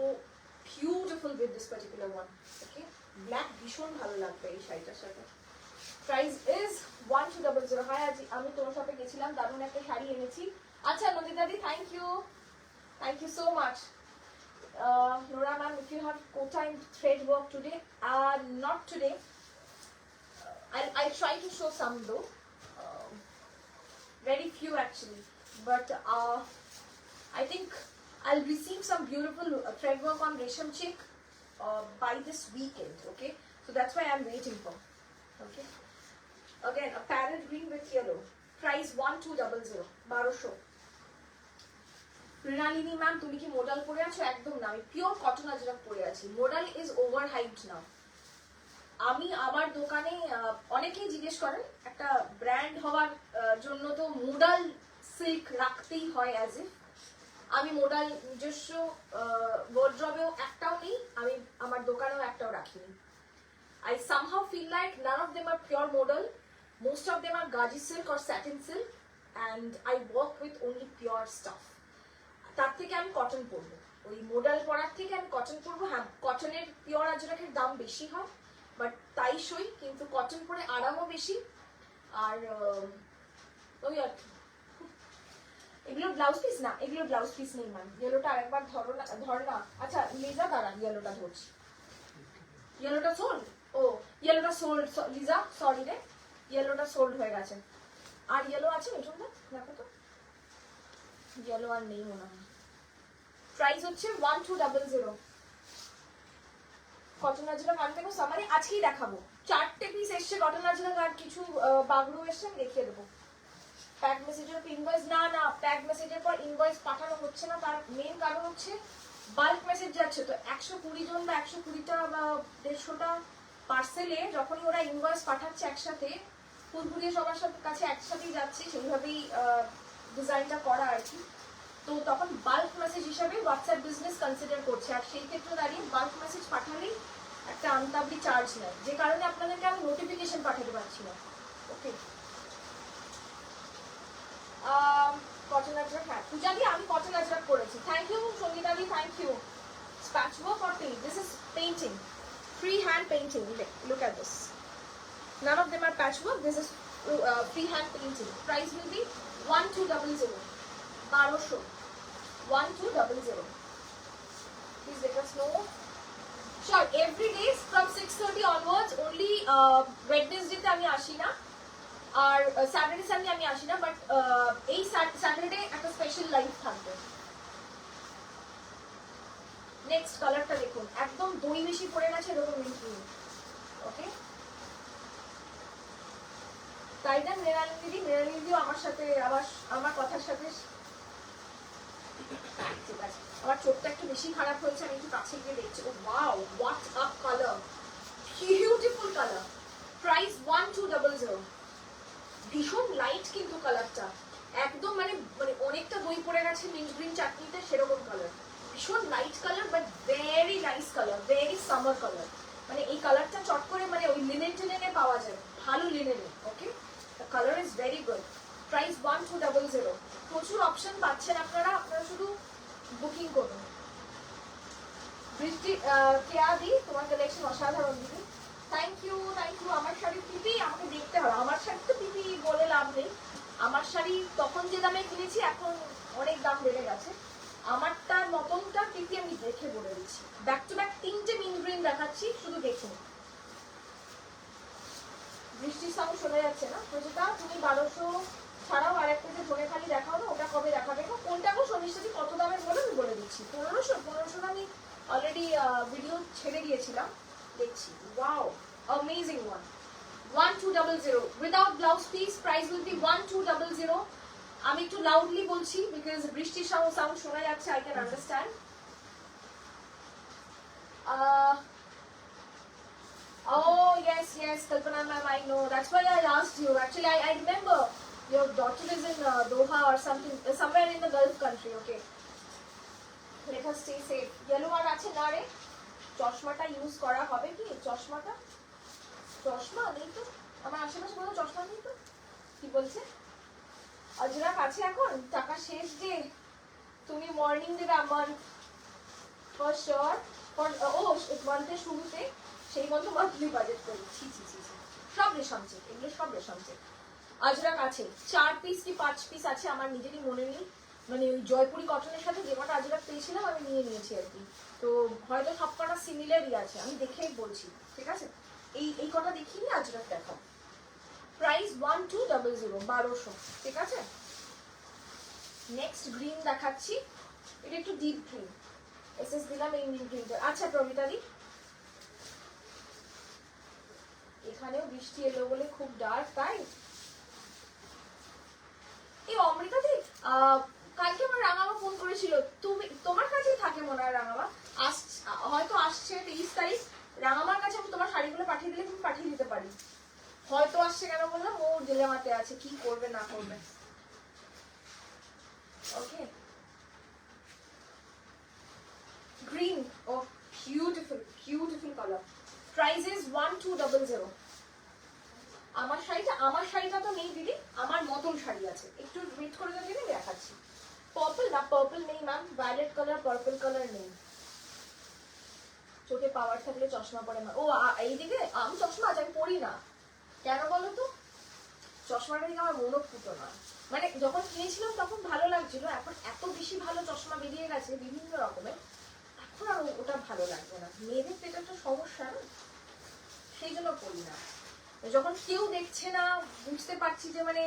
beautiful with this particular one, okay? Black bishon bhalo lagbe ei শাড়িটার সাথে. Price is 1200. Hi aji ami tomar shop e gechilam darun ekta shari এনেছি. আচ্ছা নন্দিতা দি, thank you so much. Nora ma'am, if you have quota in thread work today, not today. I'll try to show some though. Very few actually, but I think I'll receive some beautiful thread work on Resham Chick by this weekend, okay? So that's why I'm waiting for, okay? Again, a parrot green with yellow. Price 1200, 1200. Rinalini ma'am, তুমি কি modal পরে আছো? একদম না, আমি pure cotton Ajrak পরে আছি। modal is overhyped now. আমি আমার দোকানে অনেকেই জিজ্ঞেস করেন একটা ব্র্যান্ড হওয়ার জন্য তো modal সিল্ক রাখতেই হয় অ্যাজ ইফ। আমি modal নিজস্ব ওয়ার্ড্রবেও একটাও নেই, আমি আমার দোকানেও একটাও রাখিনি। I somehow feel like none of them are pure modal. Most of them are gaji silk or satin silk, and I work with only pure stuff. তার থেকে আমি কটন পরবো, ওই মোডাল পরার থেকে আমি কটন পরবো। হ্যাঁ, কটনের পিওর আজরাকের দাম বেশি হয়, বাট তাই সই, কিন্তু কটন পরে আরামও বেশি। আর ওই আর এগুলো ব্লাউজ পিস না, এগুলো ব্লাউজ পিস নেই ম্যাম। ইয়েলোটা আরেকবার ধর না। আচ্ছা লিজা দাঁড়া, ইয়েলোটা ধরছি। ইয়েলোটা সোল্ড? ও ইয়েলোটা সোল্ড লিজা, সরি রে, ইয়েলোটা সোল্ড হয়ে গেছে। আর ইয়েলো আছে মিঠুনদা? দেখো তো, ইয়েলো আর নেই মনে হয়। প্রাইস হচ্ছে 1200। কটন আজরাক আনতে কোনো সামারি আজকেই দেখাবো। 4টে পিস এসছে কটন আজরাক, আর কিছু বাগড়ু এসছে, আমি দেখিয়ে দেবো। প্যাক মেসেজের পর ইনভয়েস না, প্যাক মেসেজের পর ইনভয়েস পাঠানো হচ্ছে না। তার মেইন কারণ হচ্ছে বাল্ক মেসেজ যাচ্ছে, তো 120 জন বা 120টা বা 150টা পার্সেলে যখনই ওরা ইনভয়েস পাঠাচ্ছে একসাথে, ফুলফুলিয়ে সবার সাথে কাছে একসাথেই যাচ্ছে, সেইভাবেই ডিজাইনটা করা আর কি। তো তখন বাল্ক মেসেজ হিসাবে হোয়াটসঅ্যাপ বিজনেস কনসিডার করছে, আর সেই ক্ষেত্রে দাঁড়িয়ে বাল্ক মেসেজ পাঠালেই একটা আনতাবলি চার্জ নেয়, যে কারণে আপনাদেরকে আমি নোটিফিকেশন পাঠাতে পারছি না, ওকে? কটন আজরাক, হ্যাঁ পূজা দি আমি কটন আজরাক করেছি। থ্যাংক ইউ সঙ্গীতা দি, thank you. Patchwork or paint? This is painting, free hand painting. Look at this. None of them are patchwork. This is free hand painting. Price will be 1200. 1200. 1200. Please let us know. Sure. Every day from 6:30 onwards. Only Wednesday te ami ashi na, R Saturday Sunday আমি আসি না, but এই Saturday একটা special live থাকবে। Next কালারটা দেখুন, একদম দই বেশি পড়ে গেছে এরকম মিষ্টি, ওকে? তাই না মৃণালিনী দিও আমার সাথে, আমার কথার সাথে। ঠিক আছে, আমার চোখটা একটু বেশি খারাপ হয়েছে, আমি একটু কাছে গিয়ে দেখছি। Oh wow, what a colour, beautiful colour. Price 1200। ভীষণ লাইট কিন্তু কালারটা, একদম মানে অনেকটা দই পড়ে গেছে মিন্ট গ্রিন চাটনিতে, সেরকম কালার। ভীষণ light colour, but very nice colour, very summer colour. মানে এই কালারটা চট করে মানে ওই লিনেন টিনেনে পাওয়া যায়, ভালো লিনেনে, okay? The colour is very good. Price 1200। প্রচুর অপশন পাচ্ছেন আপনারা শুধু বুকিং করুন। বৃষ্টি কেয়া দি, তোমার কালেকশন অসাধারণ দিদি, থ্যাংক ইউ। আমার শাড়ি পিপি আমাকে দেখতে হবে, আমার শাড়ি তো পিপি বলে লাভ নেই। আমার শাড়ি তখন যে দামে কিনেছি এখন অনেক দাম বেড়ে গেছে। আমারটার মতনটা পিপি আমি দেখে বলে দিচ্ছি। ব্যাক টু ব্যাক 3টে মিন গ্রিন দেখাচ্ছি, শুধু দেখুন। বৃষ্টির সাউন্ড শোনা যাচ্ছে না? প্রতিটা তুমি 1200 ছাড়াও আর একটা যে ধনে খালি দেখাও না, ওটা কবে দেখাবে? কোনটা গো শনিষ্ঠী কত দামের বলে আমি বলে দিচ্ছি। 1500 আমি অলরেডি ভিডিও ছেড়ে দিয়েছিলাম, দেখছি। Wow, amazing one. 1200 without blouse piece. Price will be 1200. আমি একটু লাউডলি বলছি বিকজ বৃষ্টির সাউন্ড শোনা যাচ্ছে, I can understand. Oh yes, Kalpana ma'am, I know. That's why I asked you. Actually, I remember your daughter is in Doha or something, somewhere in the Gulf country. Okay. Let us stay safe. Yellow আর আছে না রে? চশমাটা use করা হবে কি? চশমাটা, চশমা নেই তো আমার আশেপাশে, কোনো চশমা নেই তো। কি বলছে? আজরাক আছে এখন? টাকা শেষ যে, তুমি মর্নিং দেবে আমার ফর শিওর। ফর ও মান্থের শুরুতে সেই মতো মান্থলি বাজেট করি। ছি ছি ছি ছি, সব রেশম চেক, এগুলো সব রেশম চেক। আজরাক আছে 4 পিস কি 5 পিস আছে, আমার নিজেরই মনে নেই। মানে ওই জয়পুরি কটনের সাথে যে কটা আজরাক পেয়েছিলাম আমি নিয়ে নিয়েছি আর কি। তো হয়তো সব কটা সিমিলারই আছে, আমি দেখেই বলছি, ঠিক আছে? এই কটা দেখিনি, আজরাক দেখো। প্রাইস 1200, 1200, ঠিক আছে? নেক্সট গ্রিন দেখাচ্ছি, এটা একটু ডিপ গ্রিন। এসএস দিলাম এই গ্রিনটা। আচ্ছা প্রমিতা দি, এখানেও বৃষ্টি এলো বলে খুব ডার্ক, তাই? এই অমৃতা দি, কালকে আমার রাঙামা ফোন করেছিল, তুমি তোমার কাছেই থাকে মনে হয় রাঙামা, হয়তো আসছে 23 তারিখ। রাঙামার কাছে আমি তোমার শাড়িগুলো পাঠিয়ে দিলে তুমি পাঠিয়ে দিতে পারি। হয়তো আসছে কেন বললাম, ও ডিলেমাতে আছে কি করবে না করবে। Okay, green, oh beautiful beautiful colour. Price is 1200। আমার শাড়িটা তো নেই দিদি, আমার মতন শাড়ি আছে, একটু ওয়েট করে দিদি, আমি দেখাচ্ছি। পার্পল না, পার্পল নেই ma'am, violet colour, purple colour নেই। চোখে পাওয়ার থাকলে চশমা পরে না। ও এইদিকে আমি চশমা আজ আমি পরি না, কেন বলো তো? চশমাটা দিকে আমার মনও ফুটো না। মানে যখন কিনেছিলাম তখন ভালো লাগছিল, এখন এত বেশি ভালো চশমা বেরিয়ে গেছে বিভিন্ন রকমের, এখন আর ওটা ভালো লাগবে না। মেয়েদের তো এটা একটা সমস্যা না, সেই জন্য পরি না। যখন কেউ দেখছে না, বুঝতে পারছি যে মানে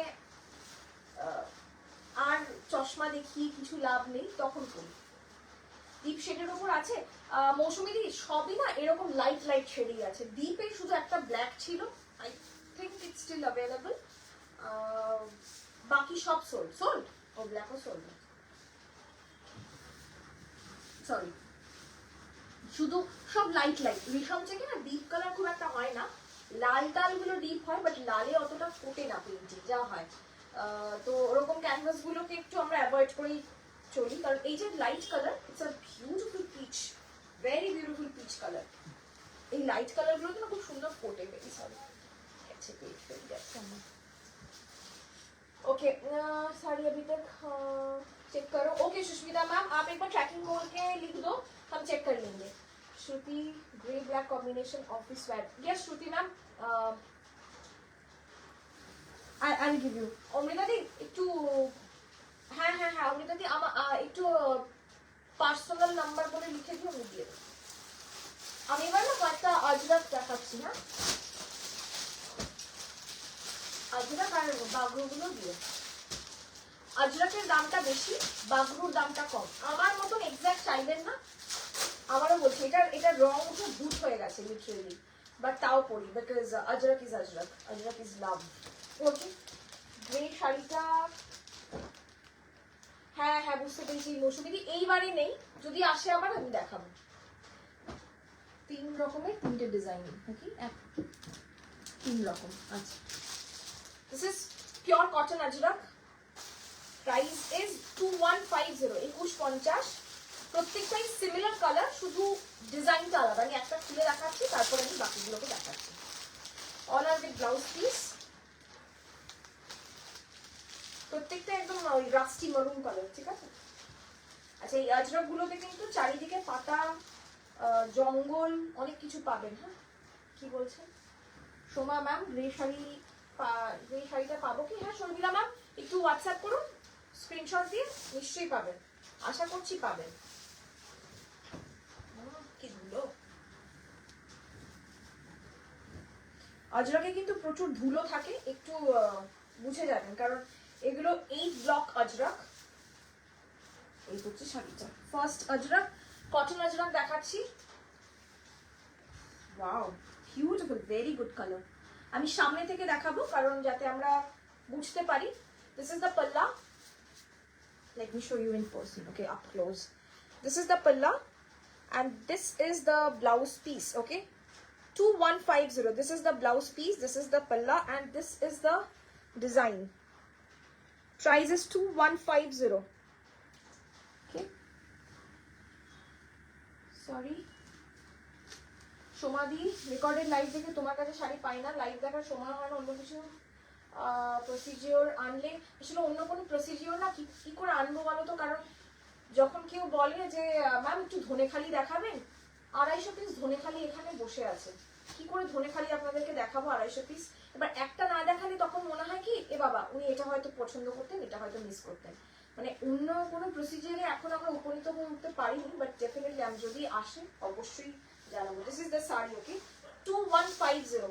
আর চশমা দেখিয়ে কিছু লাভ নেই, তখন পরি। ডিপ শেডের উপর আছে মৌসুমি দি, সবই না এরকম লাইট লাইট শেডই আছে। ডিপে শুধু একটা ব্ল্যাক ছিল, I think it's still available. বাকি সব সোল্ড। ও ব্ল্যাকও সোল্ড, সরি, শুধু সব লাইট লাইট। রেশম থেকে না ডিপ কালার খুব একটা হয় না, লাল টাল গুলো ডিপ হয়, বাট লালে অতটা ফোটে না পেইন্টে যা হয়। তো ওরকম ক্যানভাস গুলোকে একটু আমরা অ্যাভয়েড করেই চলি, কারণ এই যে light colour, it's a beautiful peach, very beautiful peach colour. এই লাইট কালার গুলো না খুব সুন্দর ফোটে। ভেরি সরি, ओके साड़ी अभी तक चेक करो। ओके सुष्मिता मैम, आप एक बार ट्रैकिंग खोल के लिख दो, हम चेक कर लेंगे। Shruti, grey black combination office wear. Yes Shruti ma'am, I'll give you. Amrita দি একটু, হ্যাঁ হ্যাঁ হ্যাঁ অমৃতা দি একটু পার্সোনাল নাম্বার বলে লিখে দিও, আমি দিয়ে দেবো। আমি এবার না কয়েকটা আজরাক দেখাচ্ছি। হ্যাঁ, আজরাক আর বাগরুগুলো দিয়ে। আজরাকের দামটা বেশি, বাগরুর দামটা কম। আমার মতন এক্স্যাক্ট চাইবেন না, আমারও বলছি এটা রং উঠে বুট হয়ে গেছে লিটারেলি, বাট তাও পরি, because Ajrak is Ajrak, Ajrak is love. Okay, grey শাড়িটা, হ্যাঁ হ্যাঁ বুঝতে পেরেছি মৌসুমি, এইবারে নেই, যদি আসে আবার আমি দেখাবো। 3 রকমের 3টে ডিজাইন, নাকি 3 রকম। আচ্ছা, this is pure cotton Ajrak. Price is 2150, 2150। প্রত্যেকটাই সিমিলার কালার, শুধু ডিজাইনটা আলাদা। আমি একটা খুলে দেখাচ্ছি, তারপরে আমি বাকিগুলোকে দেখাচ্ছি। All are with blouse piece, প্রত্যেকটা একদম রাস্টি মারুন কালার, ঠিক আছে? আচ্ছা, এই আজরাক গুলোতে কিন্তু চারিদিকে পাতা, জঙ্গল, অনেক কিছু পাবেন। হ্যাঁ, কি বলছেন সোমা ম্যাম? গ্রে শাড়িটা পাবো কি? হ্যাঁ শর্মিলা ম্যাম, একটু হোয়াটসঅ্যাপ করুন স্ক্রিনশট দিয়ে, নিশ্চয়ই পাবেন, আশা করছি পাবেন। কি ধুলো, আজরাকে কিন্তু প্রচুর ধুলো থাকে, একটু বুঝে যাবেন, কারণ এগুলো 8 ব্লক আজরাক। এই হচ্ছে শাড়িটা, ফার্স্ট আজরাক, কটন আজরাক দেখাচ্ছি। Wow, beautiful, very good colour. আমি সামনে থেকে দেখাবো কারণ যাতে আমরা বুঝতে পারি। দিস ইজ দ্য পাল্লা, let me show you in person, okay, up close. This is the palla and this is the blouse piece, okay? 2150, this is the blouse piece, this is the palla and this is the design. Price is 2150, okay? Sorry সোমাদি, recorded live দেখে তোমার কাছে শাড়ি পাই না, live দেখার সময় হয় না, অন্য কিছু প্রসিজিওর আনলে, আসলে অন্য কোনো প্রসিজিওর না কি করে আনবো বলো তো, কারণ যখন কেউ বলে যে ম্যাম একটু ধনেখালি দেখাবেন, 250 পিস ধনেখালি এখানে বসে আছে, কি করে ধনেখালি আপনাদেরকে দেখাবো 250 পিস। এবার একটা না দেখালে তখন মনে হয় কি এ বাবা উনি এটা হয়তো পছন্দ করতেন, এটা হয়তো মিস করতেন, মানে অন্য কোনো প্রসিজিয়ারে এখন আমরা উপনীত হয়ে উঠতে পারিনি, বাট ডেফিনেটলি আমি যদি আসে অবশ্যই জানাবো। This is the sari, okay 2150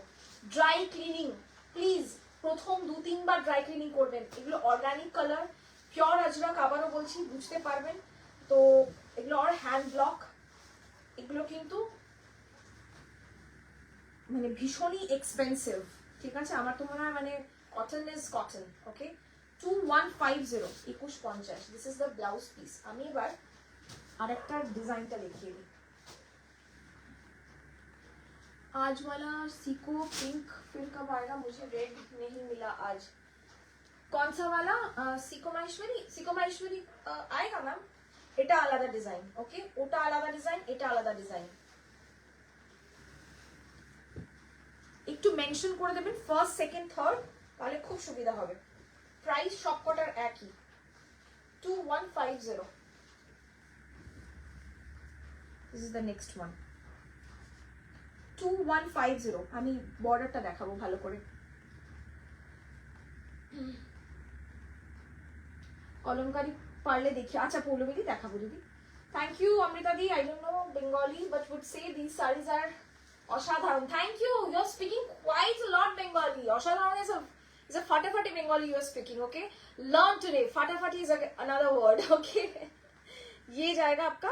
dry cleaning, please প্রথম 2-3 বার ড্রাই ক্লিনিং করবেন। এগুলো অর্গানিক কালার, পিওর আজরাক, আবারও বলছি বুঝতে পারবেন তো, এগুলো আর হ্যান্ড ব্লক, এগুলো কিন্তু মানে ভীষণই এক্সপেন্সিভ, ঠিক আছে, আমার তো মনে হয় মানে cotton is cotton, okay 2150 2150, this is the blouse piece. আমি এবার আরেকটা ডিজাইনটা দেখিয়ে দিই। आज वाला सीको पिंक फिर कब आएगा, मुझे रेड नहीं मिला आज। कौन सा वाला सीको माहेश्वरी आएगा मैम, এটা আলাদা ডিজাইন, ওকে ওটা আলাদা ডিজাইন, এটা আলাদা ডিজাইন। একটু মেনশন করে দেবেন ফার্স্ট সেকেন্ড থার্ড, তাহলে খুব সুবিধা হবে। প্রাইস সবকটার একই 2150। This is the next one 2150। আমি বর্ডারটা দেখাবো ভালো করে। কলমকারি পারলে দেখি, আচ্ছা পৌলমিদি দেখাবো দিদি। থ্যাংক ইউ অমৃতা দি, I don't know Bengali but would say this saris are অসাধারণ। Thank you, you are speaking quite a lot Bengali। অসাধারণ is a ফাটাফাটি Bengali you are speaking, okay? Learn today, ফাটাফাটি is another word, okay? ये जाएगा आपका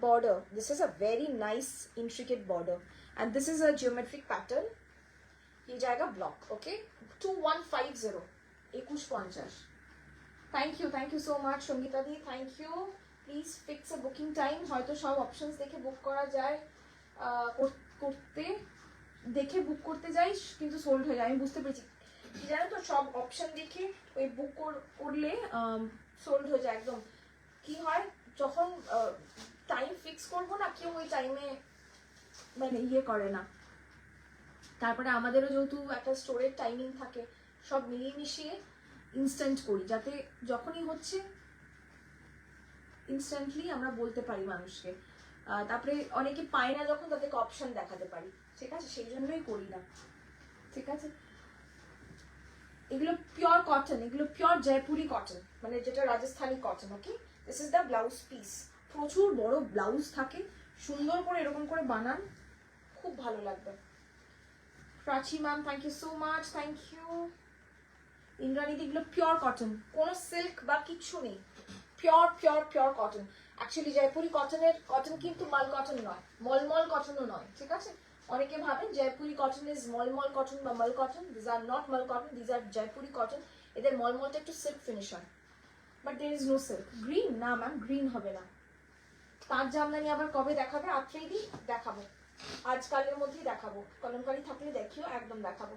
border, this is a very nice intricate border and this is a geometric pattern। ये जाएगा block, okay 2150 2150। Thank you so much Sangeeta দি, thank you. Please fix a booking time, হয়তো সব options দেখে বুক করা যায়, বুক করতে যাই কিন্তু সোল্ড হয়ে যায়, আমি বুঝতে পেরেছি কি জানো তো, সব অপশন দেখে ওই বুক করলে সোল্ড হয়ে যায় একদম। কি হয় যখন টাইম ফিক্স করবো না, কেউ ওই টাইমে মানে ইয়ে করে না, তারপরে আমাদেরও যেহেতু একটা স্টোরের টাইমিং থাকে, সব মিলিয়ে মিশিয়ে ইনস্ট্যান্ট করি, যাতে যখনই হচ্ছে ইনস্ট্যান্টলি আমরা বলতে পারি মানুষকে, তারপরে অনেকে পায় না যখন তাদেরকে অপশন দেখাতে পারি, ঠিক আছে, সেই জন্যই করি না, ঠিক আছে। এগুলো পিওর কটন, এগুলো পিওর জয়পুরি কটন, মানে যেটা Rajasthani cotton, okay this is the blouse piece. প্রচুর বড় ব্লাউজ থাকে, সুন্দর করে এরকম করে বানান, খুব ভালো লাগবে। Prachi ma'am thank you so much, thank you. ইন্দ্রাণীদি, এগুলো পিওর কটন, কোনো সিল্ক বা কিচ্ছু নেই, pure cotton. Actually Jaipuri cotton কিন্তু মাল কটন নয়, মলমল কটনও নয়, ঠিক আছে। অনেকে ভাবেন Jaipuri cotton is mulmul cotton বা mull cotton, this are not mull cotton, this are Jaipuri cotton. এদের মলমলটা একটু সিল্ক ফিনিশ হয়, but there is no silk. Green না ম্যাম, গ্রিন হবে না। তার জামদানি আবার কবে দেখাবে? আত্রেই দেখাবো, আজকালের মধ্যেই দেখাবো, কলমকারি থাকলে দেখিও, একদম দেখাবো।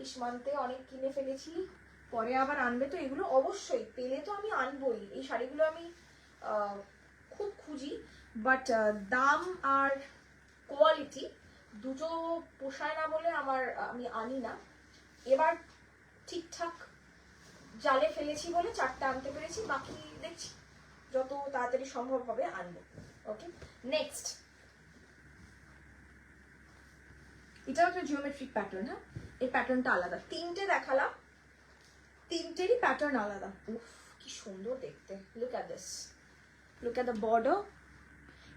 ইসমান্তে অনেক কিনে ফেলেছি, পরে আবার আনবে তো, এগুলো অবশ্যই পেলে তো আমি আনবই। এই শাড়িগুলো আমি খুব খুঁজি, বাট দাম আর কোয়ালিটি দুটো পোষায় না বলে আমি আনি না। এবার ঠিকঠাক জালে ফেলেছি বলে 4টা আনতে পেরেছি, বাকি দেখছি যত তাড়াতাড়ি সম্ভব হবে আনবো, ওকে। নেক্সট, এটা একটা জিওমেট্রিক প্যাটার্ন, হ্যাঁ এই প্যাটার্নটা আলাদা। 3টে দেখালাম, 3টেরই প্যাটার্ন আলাদা। উফ কি সুন্দর দেখতে, look at this, look at the border.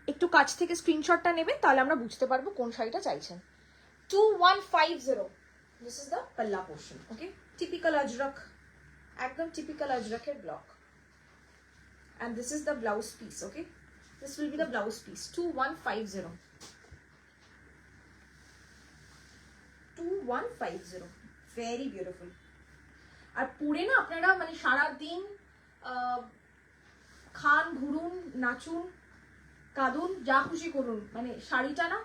একটু কাছ থেকে স্ক্রিনশটটা নেবেন, তাহলে আমরা বুঝতে পারবো কোন শাড়িটা চাইছেন। 2150, দিস ইজ দ্য পাল্লা পোর্শন, ওকে টিপিক্যাল আজরক, একদম টিপিক্যাল আজরকের block, and this is the blouse piece, okay this will be the blouse piece 2150 very beautiful। আর পরে না আপনারা মানে সারা দিন খান, ঘুরুন, নাচুন, কাঁদুন, যা খুশি করুন, মানে শাড়িটা না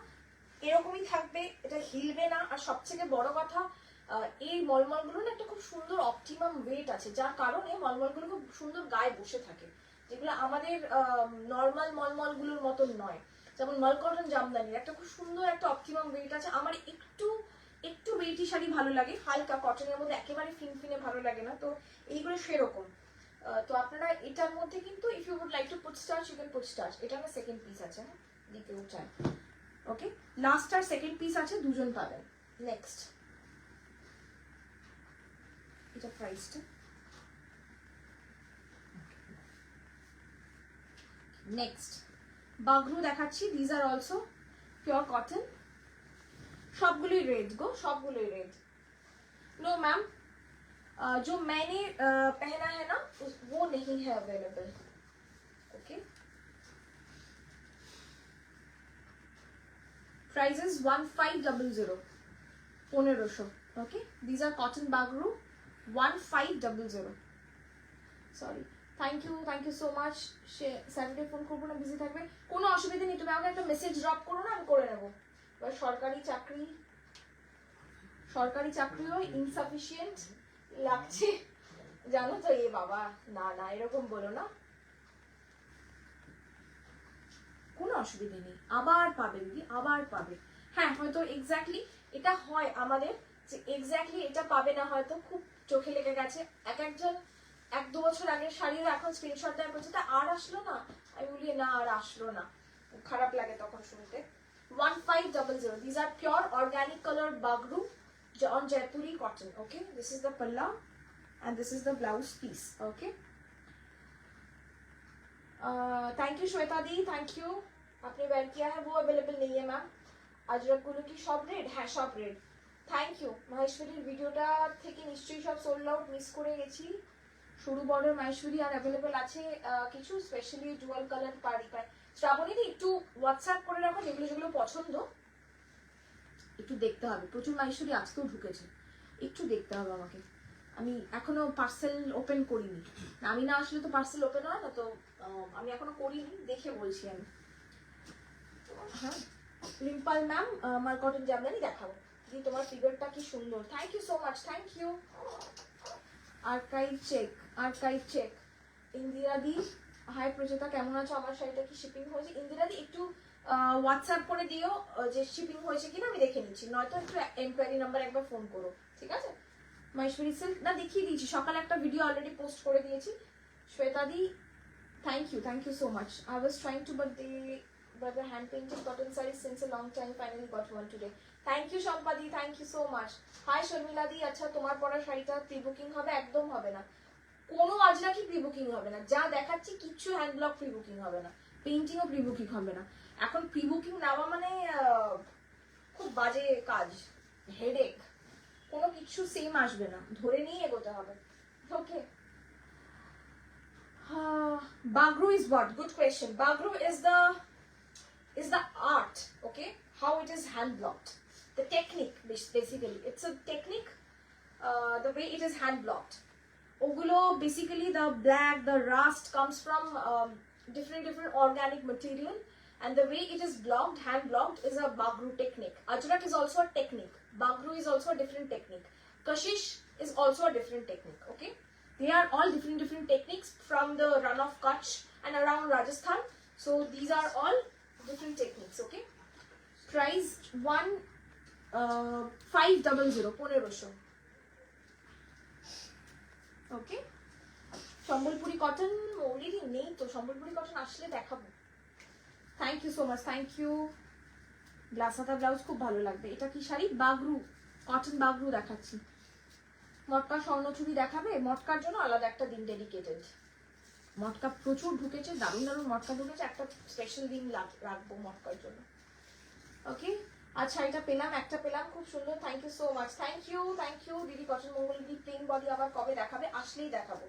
এরকমই থাকবে, এটা হিলবে না। আর সবথেকে বড় কথা, এই মলমলগুলো না একটা খুব সুন্দর অপটিমাম ওয়েট আছে, যার কারণে মলমলগুলো খুব সুন্দর গায়ে বসে থাকে, যেগুলো আমাদের নর্মাল মলমলগুলোর মতন নয়। যেমন মাল কটন জামদানির একটা খুব সুন্দর একটা অপটিমাম ওয়েট আছে। আমার একটু একটু ওয়েটি শাড়ি ভালো লাগে, হালকা কটনের মধ্যে, একেবারে ফিনফিনে ভালো লাগে না, তো এইগুলো সেরকম। তো আপনারা এটার মধ্যে কিন্তু if you would like to put starch you can put starch. এটা আমার সেকেন্ড পিস আছে, হ্যাঁ দিতেও চাই। ওকে, লাস্ট আর সেকেন্ড পিস আছে, দুজন পাবেন। নেক্সট এটা প্রাইসটা, নেক্সট বাগরু দেখাচ্ছি। These are also pure cotton, সবগুলোই রেড গো, সবগুলোই রেড। नो मैम, जो मैंने पहना है ना वो नहीं है available. Okay, price is 1500, 1500। Okay, these are cotton Bagru 1500। Sorry, thank you so much. Saturday phone করবো না, বিজি থাকবে, কোনো অসুবিধা নেই, তুমি আমাকে একটা মেসেজ ড্রপ করো না, আমি করে নেবো। এবার সরকারি চাকরিও ইনসাফিসিয়েন্ট লাগছে জানো তো। এ বাবা, না না এরকম বলো না, কোনো অসুবিধা নেই, আবার পাবে দিদি, আবার পাবে। হ্যাঁ, হয়তো এক্স্যাক্টলি এটা হয় আমাদের যে এক্স্যাক্টলি এটা পাবে না, হয়তো খুব চোখে লেগে গেছে। একজন 1-2 বছর আগের শাড়িও এখন স্ক্রিনশট দেওয়া করছে, তা আর আসলো না, আমি বলি না আর আসলো না, খারাপ লাগে তখন শুনতে। 1500, these are pure organic color bagru on Jaipuri cotton. Okay, this is the palla and this is the blouse piece. Okay, thank you Shweta the, thank you. आपने वेयर किया है वो अवेलेबल नहीं है मैम। अजरक गुलो की शॉप रेड, হ্যাঁ shop read. Thank you. মাহেশ্বরীর ভিডিওটা থেকে নিশ্চয়ই সব সোল্ড আউট, মিস করে গেছি। সরু বর্ডার মাহেশ্বরী আর অ্যাভেলেবল আছে কিছু, স্পেশালি ডুয়াল কালার পাড়ি পায়। শ্রাবণীদি একটু হোয়াটসঅ্যাপ করে রাখো যেগুলো যেগুলো পছন্দ, একটু দেখতে হবে। প্রচুর মাহেশ্বরী আজকেও ঢুকেছে, একটু দেখতে হবে আমাকে, আমি এখনো পার্সেল ওপেন করিনি। আমি না আসলে তো পার্সেল ওপেন হয় না, তো আমি এখনো করিনি, দেখে বলছি আমি। হ্যাঁ রিম্পল ম্যাম, আমার কটন জামদানি দেখাবো দি, তোমার ফিগারটা কি সুন্দর, thank you so much, thank you. Archive check. Indira দি, হাই প্রচেতা কেমন আছো, আমার শাড়িটা কি শিপিং হয়েছে? ইন্দিরা দি একটু হোয়াটসঅ্যাপ করে দিও যে শিপিং হয়েছে কিনা, আমি দেখে নিচ্ছি, নয়তো একটু এনকোয়ারি নাম্বার একবার ফোন করো, ঠিক আছে? মাহেশ্বরী সিল্ক না দেখিয়ে দিয়েছি, সকালে একটা ভিডিও অলরেডি পোস্ট করে দিয়েছি। শ্বেতা দি, thank you so much. I was trying to but the hand painted cotton sarees since a long time, finally got one today. Thank you Shampadi, thank you so much. Hi Sharmila di, আচ্ছা তোমার পরা শাড়িটা pre booking হবে? একদম হবে না, কোনো আজরাকি pre booking হবে না, যা দেখাচ্ছি কিচ্ছু হ্যান্ড ব্লক প্রি বুকিং হবে না, পেইন্টিংও প্রি বুকিং হবে না। এখন প্রি বুকিং নেওয়া মানে খুব বাজে কাজ, হেডেক, কোনো কিছু সেম আসবে না, ধরে নিয়ে এগোতে হবে। ওকে, Bagru is what? Good question. Bagru is the art, okay, how it is hand blocked, the technique, basically it's a technique, the way it is hand blocked. Ogulo basically the black, the rust comes from different organic material, and the way it is blocked, hand blocked, is a Bagru technique. Ajrak is also a technique, Bagru is also a different technique, Kashish is also a different technique. Okay, they are all different techniques from the run of Kutch and around Rajasthan, so these are all different techniques. Okay, price 1500, 1500. Okay, Sambalpuri cotton already নেই তো, Sambalpuri cotton আসলে দেখাবো। Thank you so much, thank you. গ্লাসাতা blouse খুব ভালো লাগবে। এটা কি শাড়ি? বাগরু, কটন বাগরু দেখাচ্ছি। মটকা স্বর্ণচুরি দেখাবে? মটকার জন্য আলাদা একটা দিন ডেডিকেটেড, মটকা প্রচুর ঢুকেছে, দারুণ দারুণ মটকা ঢুকেছে, একটা স্পেশাল দিন রাখবো মটকার জন্য। ওকে, আচ্ছা এটা পেলাম, একটা পেলাম, খুব সুন্দর, thank you so much, thank you দিদি। কটন মঙ্গল দিদি প্লেন বডি আবার কবে দেখাবে? আসলেই দেখাবো,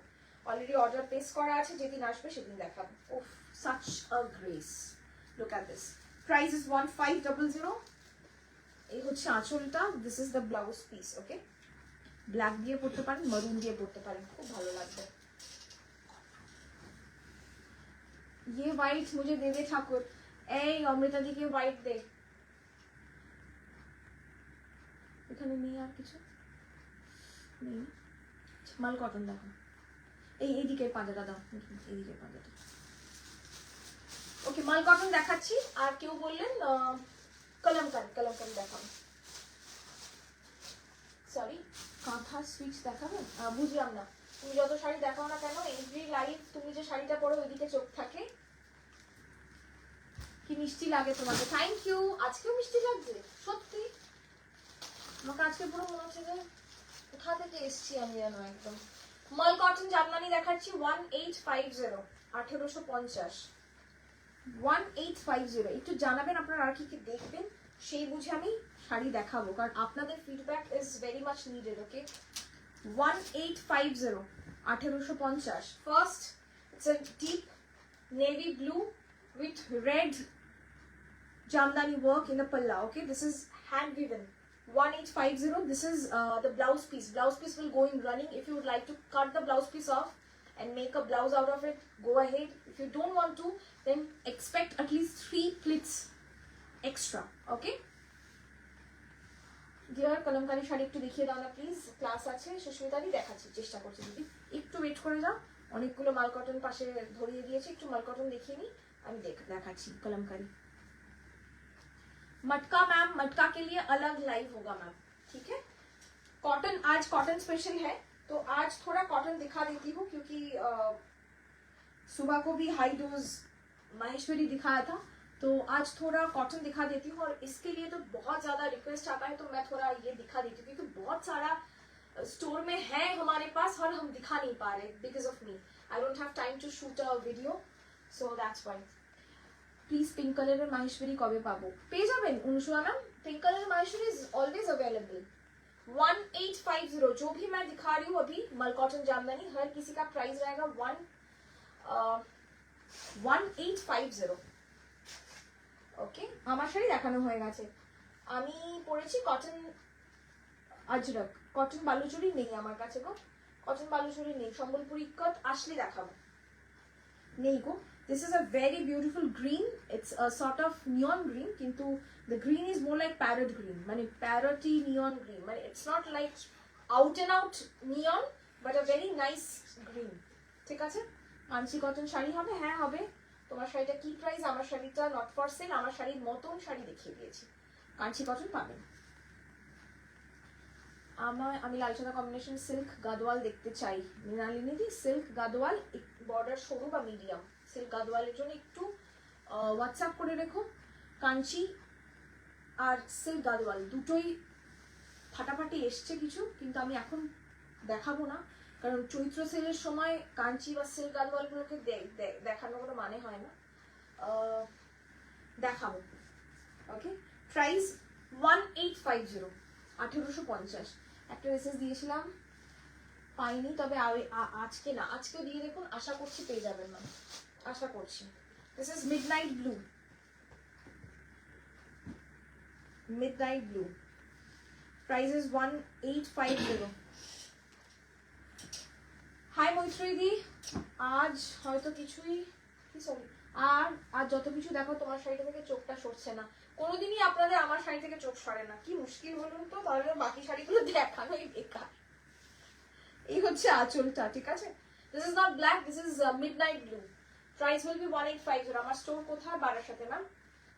অলরেডি অর্ডার প্লেস করা আছে, যেদিন আসবে সেদিন দেখাবো। ওফ, such a grace, look at this. Price is 1500। এই হচ্ছে আঁচলটা, this is the blouse piece. Okay, black দিয়ে পরতে পারেন, মারুন দিয়ে পরতে পারেন, খুব ভালো লাগবে। ये व्हाइट मुझे दे दे ठाकुर, এই অমৃতা দিকে হোয়াইট দে। এখানে নেই আর কিছু নেই, মাল কটন দেখো। এইদিকে পাঁজাটা দাও, এইদিকে পাঁজাটা। ওকে, মাল কটন দেখাচ্ছি। আর কেউ বললেন কলমকারি দেখাবো, সরি কাঁথা সুইচ দেখাবেন, বুঝলাম না। তুমি যত শাড়ি দেখাও না কেন, এভরি লাইফ তুমি যে শাড়িটা পরো ওইদিকে চোখ থাকে। কি মিষ্টি লাগে তোমাকে, থ্যাংক ইউ। আজকেও মিষ্টি লাগছে সত্যি, আমাকে আজকে পুরো মনে হচ্ছে যে কোথা থেকে এসছি আমি যেন একদম। মাল কটন জামদানি দেখাচ্ছি 1850, 1850, 1850। একটু জানাবেন আপনারা আর কি কি দেখবেন, সেই বুঝে আমি শাড়ি দেখাবো, কারণ আপনাদের feedback is very much needed. Okay, 1850, 1850। First, it's a deep navy blue with red jamdani work in the palla. Okay, this is hand woven, 1850. This is the blouse piece. Blouse piece will go in running. If you would like to cut the blouse piece off and make a blouse out of it, go ahead. If you don't want to, then expect at least 3 pleats extra. Okay, dear kalamkari shadi ekটু দেখিয়ে দাও না please, class আছে। সুস্মিতাদি দেখাচ্ছি, চেষ্টা করছি দিদি, একটু wait করে যাও। অনেকগুলো মাল কটন পাশে ধরিয়ে দিয়েছি, একটু মাল কটন দেখিয়ে নিই, আমি দেখাচ্ছি कलमकारी। मटका मैम, मटका के लिए अलग लाइव होगा मैम, ठीक है। कॉटन, आज कॉटन स्पेशल है, तो आज थोड़ा कॉटन दिखा देती हूँ, क्योंकि सुबह को भी हाई डोज माहेश्वरी दिखाया था, तो आज थोड़ा कॉटन दिखा देती हूँ। और इसके लिए तो बहुत ज्यादा रिक्वेस्ट आता है, तो मैं थोड़ा ये दिखा देती हूँ, क्योंकि बहुत सारा स्टोर में है हमारे पास और हम दिखा नहीं पा रहे because of me. I don't have time to shoot a video, so that's why. Please pink colour में माहेश्वरी कबे पाबो, पे जाबेन अनुषा मैम। पिंक कलर में माहेश्वरी इज ऑलवेज अवेलेबल। 1850, जो भी मैं दिखा रही हूँ अभी मल कॉटन जामदानी, हर किसी का प्राइस रहेगा 1850। ওকে, আমার শাড়ি দেখানো হয়ে গেছে। আমি পরেছি কটন আজরক, কটন বালুচুরি নেই আমার কাছে গো, কটন বালুচুরি নেই। সম্বলপুরি ইক্কত আসলে দেখাবো, নেই গো। This is a very beautiful green. It's a sort of neon green, kintu the green is more like parrot green, mane parroty neon green, mane it's not like out and out neon, but a very nice green. ঠিক আছে, Kanchi cotton sari হবে, হ্যাঁ হবে। তোমার শাড়িটা কি price? আমার শাড়িটা নট ফর সেল, আমার শাড়ির মতন শাড়ি দেখিয়ে দিয়েছি, কাঞ্চি কটন পাবেন। আমি লাল সাদা কম্বিনেশন সিল্ক গাদওয়াল দেখতে চাই। মৃণালিনী দি, সিল্ক গাদওয়াল বর্ডার সরু বা মিডিয়াম, সিল্ক গাদওয়ালের জন্য একটু হোয়াটসঅ্যাপ করে রেখো। কাঞ্চি আর সিল্ক গাদওয়াল দুটোই ফাটাফাটি এসছে কিছু, কিন্তু আমি এখন দেখাবো না, কারণ চৈত্র সেলের সময় কাঞ্চি বা সিল্ক গাদওয়ালগুলোকে দেখানোর কোনো মানে হয় না। দেখাবো। ওকে, প্রাইস 1850, 1850। একটা মেসেজ দিয়েছিলাম পাইনি, তবে আজকে না, আজকেও দিয়ে দেখুন, আশা করছি পেয়ে যাবেন না, আশা করছি। This is midnight blue, midnight blue, price is 1850। Hi Maitri দি, আজ হয়তো কিছুই আর যত কিছু দেখো তোমার শাড়ি থেকে চোখটা সরছে না। কোনোদিনই আপনাদের আমার শাড়ি থেকে চোখ সরে না, কি মুশকিল বলুন তো, তাহলে বাকি শাড়িগুলো দেখানোই বেকার। এই হচ্ছে আঁচলটা, ঠিক আছে। This is not black, this is midnight blue. Price will be 1850। আমার স্টোর কোথায়? বারাসাতে ma'am.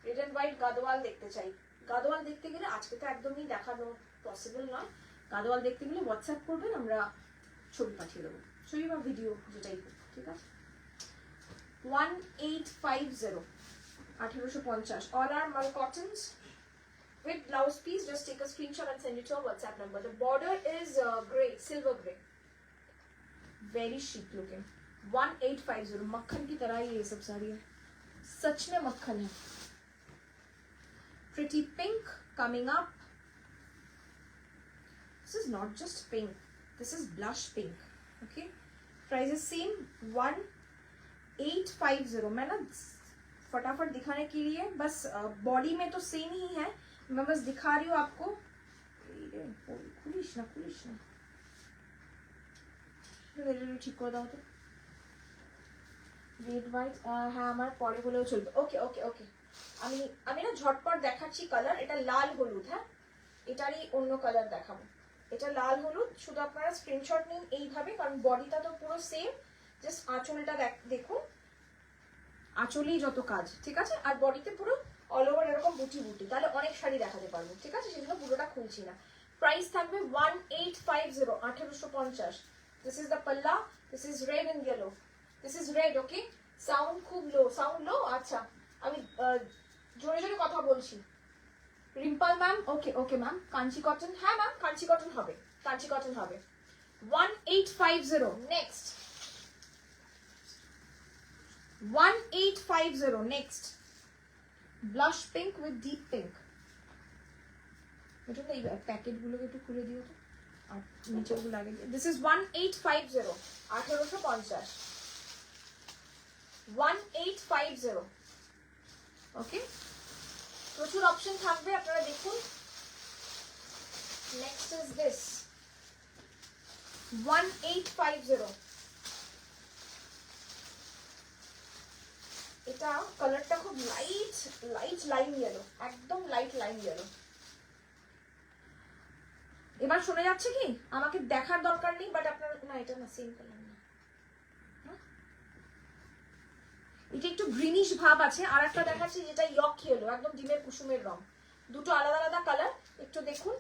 Red and white Gadwal দেখতে চাই। গাদোয়াল দেখতে গেলে আজকে তো একদমই দেখানো পসিবল নয়, গাদোয়াল দেখতে গেলে হোয়াটসঅ্যাপ করবেন, আমরা ছবি পাঠিয়ে দেবো, ছবি বা ভিডিও যেটাই হোক, ঠিক আছে। 1850, 1850। All our mal cottons with blouse piece. Just take a screenshot and send it to our WhatsApp number. The border is grey, silver grey, very chic looking. 1850। मक्खन की तरह ही ये सब साड़ी है, सच में मक्खन है। Pretty pink coming up. This is not just pink, this is blush pink. Okay, price is same, 1850। मैं ना फटाफट दिखाने के लिए बस बॉडी में तो सेम ही है, मैं बस दिखा रही हूँ आपको। खुलिश ना ঠিক করে দাও তো। রেড হোয়াইট, হ্যাঁ আমার পরে বলেও চলবে। ওকে ওকে ওকে, আমি না ঝটপট দেখাচ্ছি কালার। এটা লাল হলুদ, হ্যাঁ এটারই অন্য কালার দেখাবো। এটা লাল হলুদ, শুধু আপনারা স্ক্রিনশট নিন এইভাবে, কারণ বডিটা তো পুরো সেম। জাস্ট আঁচলটা দেখুন, আঁচলেই যত কাজ, ঠিক আছে? আর বডিতে পুরো অল ওভার এরকম বুটি বুটি, তাহলে অনেক শাড়ি দেখাতে পারবো, ঠিক আছে? সেজন্য পুরোটা খুলছি না। প্রাইস থাকবে 1850, 1850। দিস ইজ দ্য পাল্লা, this is red and yellow, this is red. Okay, sound খুব লো, সাউন্ড লো। আচ্ছা, আমি জোরে জোরে কথা বলছি। রিম্পল ম্যাম, ওকে ওকে ম্যাম। কাঞ্চি কটন, হ্যাঁ ম্যাম কাঞ্চি কটন হবে, কাঞ্চি কটন হবে। 1850। Next 1850। Next blush pink with deep pink. এটা এই প্যাকেট গুলোকে একটু খুলে দিও তো, আর নিচে গুলো আগে দিও। This is 1850, 1850, 1850। ওকে, প্রচুর অপশন থাকবে, আপনারা দেখুন। Next is this 1850। এটা কালারটা খুব লাইট লাইট লাইম ইয়েলো, একদম লাইট লাইম ইয়েলো। এবার শোনা যাচ্ছে কি? আমাকে দেখার দরকার নেই, বাট আপনার না, এটা না, সেম কালার না, এটা একটু গ্রিনিশ ভাব আছে। আর একটা দেখাচ্ছি যেটা ইয়ক ইয়েলো, একদম ডিমের কুসুমের রং। দুটো আলাদা আলাদা কালার, একটু দেখুন,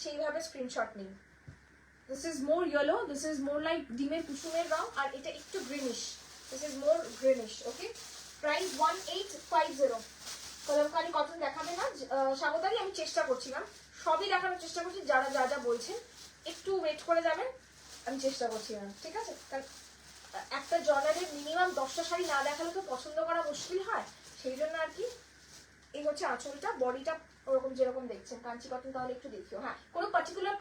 সেইভাবে স্ক্রিনশট নিন। This is more yellow, this is more like ডিমের কুসুমের রং, আর এটা একটু greenish, this is more greenish. Okay, price 1850। Kalamkari cotton দেখাবে না স্বাগতারি? আমি চেষ্টা করছিলাম, সবই দেখানোর চেষ্টা করছি, যারা যা যা বলছেন একটু ওয়েট করে যাবেন, আমি চেষ্টা করছিলাম, ঠিক আছে? কারণ একটা জনারের মিনিমাম 10টা শাড়ি না দেখালে তো পছন্দ করা মুশকিল হয়, সেই জন্য আর কি। এই হচ্ছে আঁচলটা, বডিটা ওরকম যেরকম দেখছেন কাঞ্চি কটন। তাহলে একটু দেখিও। হ্যাঁ, কোনো পার্টিকুলার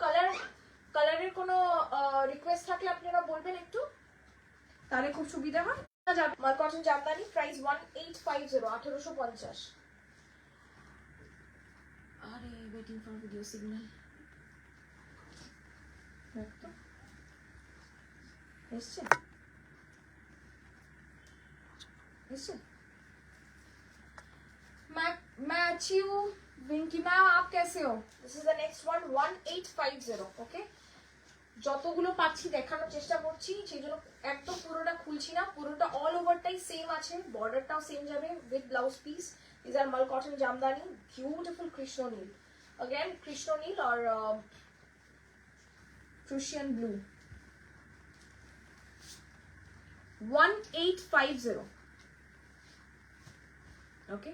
কালারের কোনো রিকোয়েস্ট থাকলে আপনারা বলবেন একটু, তাহলে খুব সুবিধা হয়। মাল কটন জামদানি, প্রাইস 1850, 1850। আরে ওয়েটিং ফর ভিডিও সিগন্যাল এসছে, এসছে। मैं अच्छी हूँ विंकी मैम, आप कैसे हो? This is the next one 1850। Okay, যতগুলো পাচ্ছি দেখানোর চেষ্টা করছি, সেই জন্য একদম পুরোটা খুলছি না, পুরোটা অল ওভারটাই সেম আছে, বর্ডারটাও সেম যাবে উইথ ব্লাউজ পিস। দিস আর মাল কটন জামদানি, বিউটিফুল কৃষ্ণ নীল, अगेन কৃষ্ণ নীল और Prussian blue. 1850। Okay,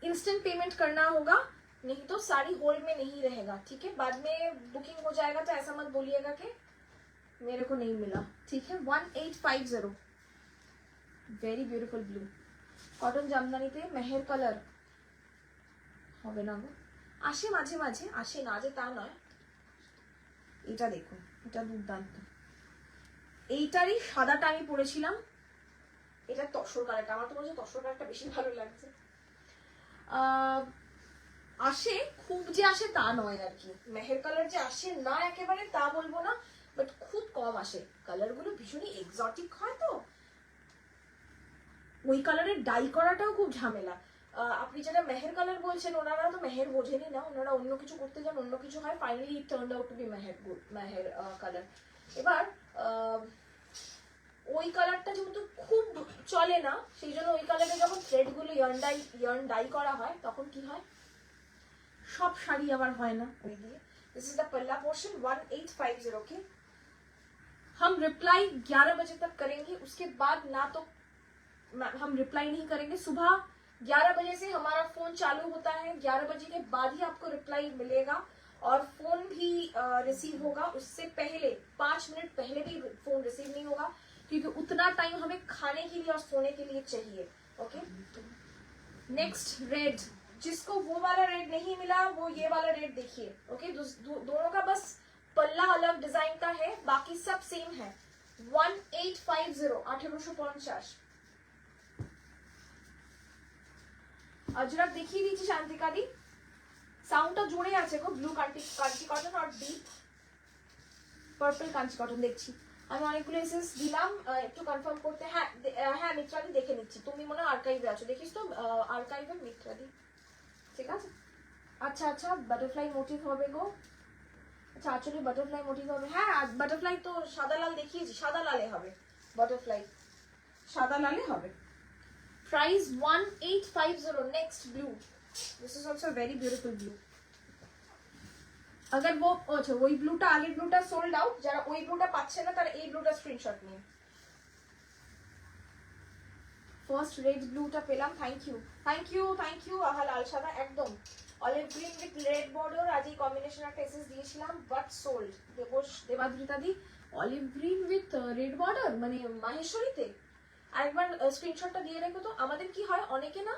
instant payment करना होगा, नहीं तो साड़ी होल्ड में नहीं रहेगा, ठीक है? बाद में बुकिंग हो जाएगा तो ऐसा मत बोलिएगा कि मेरे को नहीं मिला, ठीक है? 1850, वेरी ब्यूटीफुल ब्लू कटन জামদানিতে মেহের কালার হবে না গো, আসে মাঝে মাঝে, আসে না যে তা নয়। এটা দেখুন, এটা দুর্দান্ত। এইটারই সাদাটা আমি পরেছিলাম, এটা তসর কালারটা, আমার তো মনে হচ্ছে তসর কালারটা বেশি ভালো লাগছে। আসে, খুব যে আসে তা নয় আর কি, মেহের কালার যে আসে না একেবারে তা বলবো না, বাট খুব কম আসে। কালারগুলো ভীষণই এক্সোটিক হয়, তো ওই কালারের ডাই করাটাও খুব ঝামেলা। আপনি যেটা মেহের কালার বলছেন, ওনারা তো মেহের বোঝেনি না, ওনারা অন্য কিছু করতে যান, অন্য কিছু হয়, finally it turned out to be মেহের কালার। এবার ওই কালারটা যেহেতু খুব চলে না, সেই জন্য ওই কালারে যখন থ্রেডগুলো ইয়ার্ন ডাই করা হয়, তখন কি হয়, সব শাড়ি আবার হয় না ওই দিয়ে। दिस इज द पल्ला पोर्शन 1850। ओके, हम रिप्लाई 11 बजे तक करेंगे, उसके बाद ना तो हम रिप्लाई नहीं करेंगे। सुबह 11 बजे से हमारा फोन चालू होता है, 11 बजे के बाद ही आपको रिप्लाई मिलेगा, और फोन भी रिसीव होगा। उससे पहले 5 मिनट पहले भी फोन रिसीव नहीं होगा, क्योंकि उतना टाइम हमें खाने के लिए और सोने के लिए चाहिए। ओके, नेक्स्ट रेड, जिसको वो वाला रेड नहीं मिला वो ये वाला रेड देखिए। ओके, दोनों का बस पल्ला अलग डिजाइन का है, बाकी सब सेम है। 1850, 1850। अजरक देखिए दीजिए शांतिका दी, সাউন্ডটা জোরে আছে গো। ব্লু কাঞ্চি কটন আর ডিপ পার্পল কাঞ্চি কটন দেখছি আমি। অনেকগুলো এসএস দিলাম, একটু কনফার্ম করতে। হ্যাঁ হ্যাঁ মিত্রাদি দেখে নিচ্ছি, তুমি মনে হয় আর্কাইভে আছো, দেখিস তো আর্কাইভে মিত্রাদি, ঠিক আছে? আচ্ছা আচ্ছা, বাটারফ্লাই মোটিভ হবে গো। আচ্ছা, আসলে বাটারফ্লাই মোটিভ হবে। হ্যাঁ, বাটারফ্লাই তো সাদা লাল দেখিয়েছি, সাদা লালে হবে বাটারফ্লাই, সাদা লালে হবে। Price 1850। Next blue, this is also very beautiful blue. अगर वो अच्छा वही ब्लूটা আগের ব্লুটা সোল্ড আউট, যারা ওই ব্লুটা পাচ্ছে না তারা এই ব্লুটা স্ক্রিনশট নিন। ফার্স্ট রেড ব্লুটা পেলাম, thank you thank you thank you. আহা লাল সাদা একদম olive green with red border, আজ এই কম্বিনেশন একটা এসএস দিয়েছিলাম বাট সোল্ড। দেবাদ্রিতা দি olive green with red border মানে মাহেশ্বরীতে। আরেকবার স্ক্রিনশটটা দিয়ে রেখো তো। আমাদের কি হয় অনেকে না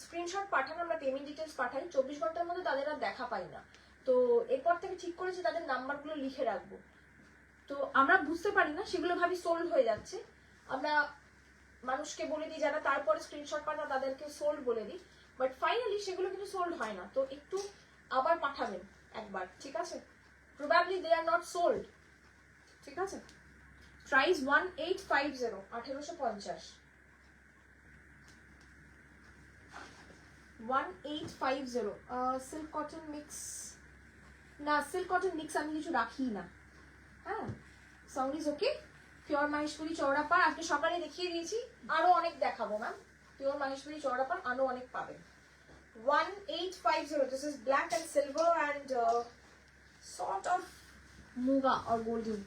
স্ক্রিনশট পাঠান, আমরা পেমেন্ট ডিটেলস পাঠাই, 24 ঘন্টার মধ্যে তাদের আর দেখা পাই না। তো এরপর থেকে ঠিক করেছি তাদের নাম্বারগুলো লিখে রাখবো। তো আমরা বুঝতে পারি না, সেগুলো ভাবি সোল্ড হয়ে যাচ্ছে। আমরা মানুষকে বলে দিই যারা তারপরে স্ক্রিনশট পাঠান তাদেরকে সোল্ড বলে দিই, বাট ফাইনালি সেগুলো কিন্তু সোল্ড হয় না। তো একটু আবার পাঠাবেন একবার, ঠিক আছে? Probably they are not sold, ঠিক আছে? প্রাইস 1850, 1850, 1850। সিল্ক কটন মিক্স না, সিল্ক কটন মিক্স আমি কিছু রাখি না। হ্যাঁ, sound is okay. Pure Maheshwari চওড়াপাড় আজকে সকালে দেখিয়ে দিয়েছি, আরো অনেক দেখাবো ম্যাম। পিওর মাহেশ্বরী চওড়াপাড় আরো অনেক পাবেন। 1850, this is black and silver and sort of muga or golden.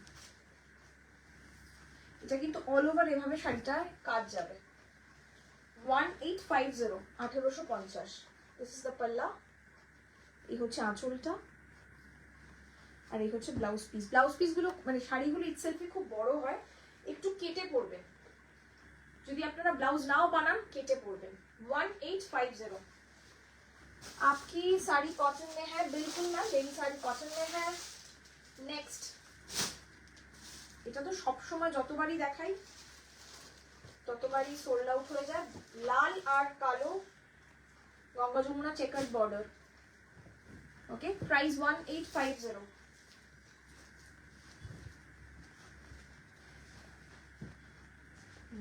এটা কিন্তু অল ওভার এভাবে শাড়িটার কাজ যাবে। 1850, 1850। দিস ইজ দ্য পাল্লা, এই হচ্ছে আঁচলটা, আর এই হচ্ছে ব্লাউজ পিস। ব্লাউজ পিসগুলো মানে শাড়িগুলো ইটসেলফই খুব বড় হয়, একটু কেটে পড়বেন। যদি আপনারা ব্লাউজ নাও বানান কেটে পড়বেন। 1850। आपकी साड़ी कॉटन में है? बिल्कुल मैम, मेरी साड़ी कॉटन में है। नेक्स्ट, এটা তো সব সময় যতবারই দেখাই ততবারই সোল্ড আউট হয়ে যায়। লাল আর কালো গঙ্গা যমুনা চেকার বর্ডার। ওকে, প্রাইস 1850।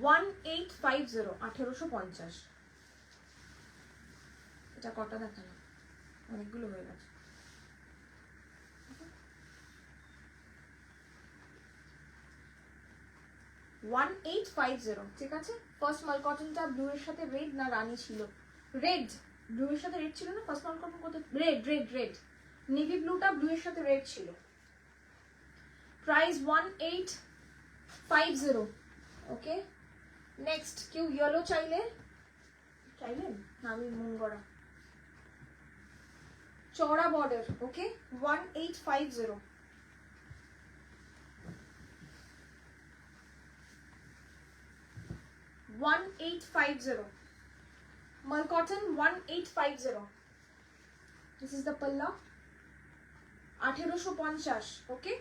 1850, 1850। এটা কটা দেখালাম? অনেকগুলো হয়ে গেছে। 1850, ঠিক আছে? ফার্স্ট মাল কটনটা ব্লু এর সাথে রেড না রানী ছিল? রেড, ব্লু এর সাথে রেড ছিল না ফার্স্ট মাল কটন? কত রেড রেড রেড, নেভি ব্লুটা ব্লু এর সাথে রেড ছিল। প্রাইস 1850। ওকে, নেক্সট কেউ ইয়েলো চাইলেন? না, আমি মন করা চওড়া বর্ডার। Okay, 1850। 1850, mal cotton 1850। This is the palla, 1850। Okay,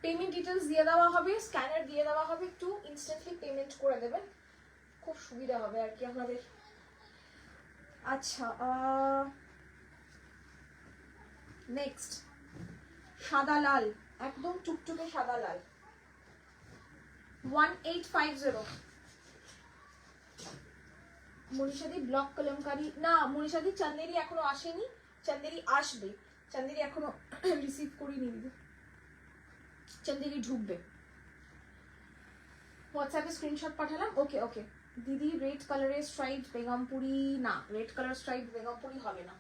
payment details দিয়ে দেওয়া হবে, স্ক্যানার দিয়ে দেওয়া হবে, একটু ইনস্ট্যান্টলি পেমেন্ট করে দেবেন, খুব সুবিধা হবে আর কি আপনাদের। আচ্ছা, নেক্সট সাদা লাল, একদম টুকটুকে সাদা লাল, 1850। মনীষাদি ব্লক কলমকারি না, মনীষাদি চান্দেরি এখনো আসেনি, চান্দেরি আসবে, চান্দেরি এখনো রিসিভ করিনি দিদি, চান্দেরি ঢুকবে। হোয়াটসঅ্যাপে স্ক্রিনশট পাঠালাম। ওকে ওকে দিদি, রেড কালারের স্ট্রাইপ বেগমপুরি না, রেড কালার স্ট্রাইপ বেগমপুরি হবে না।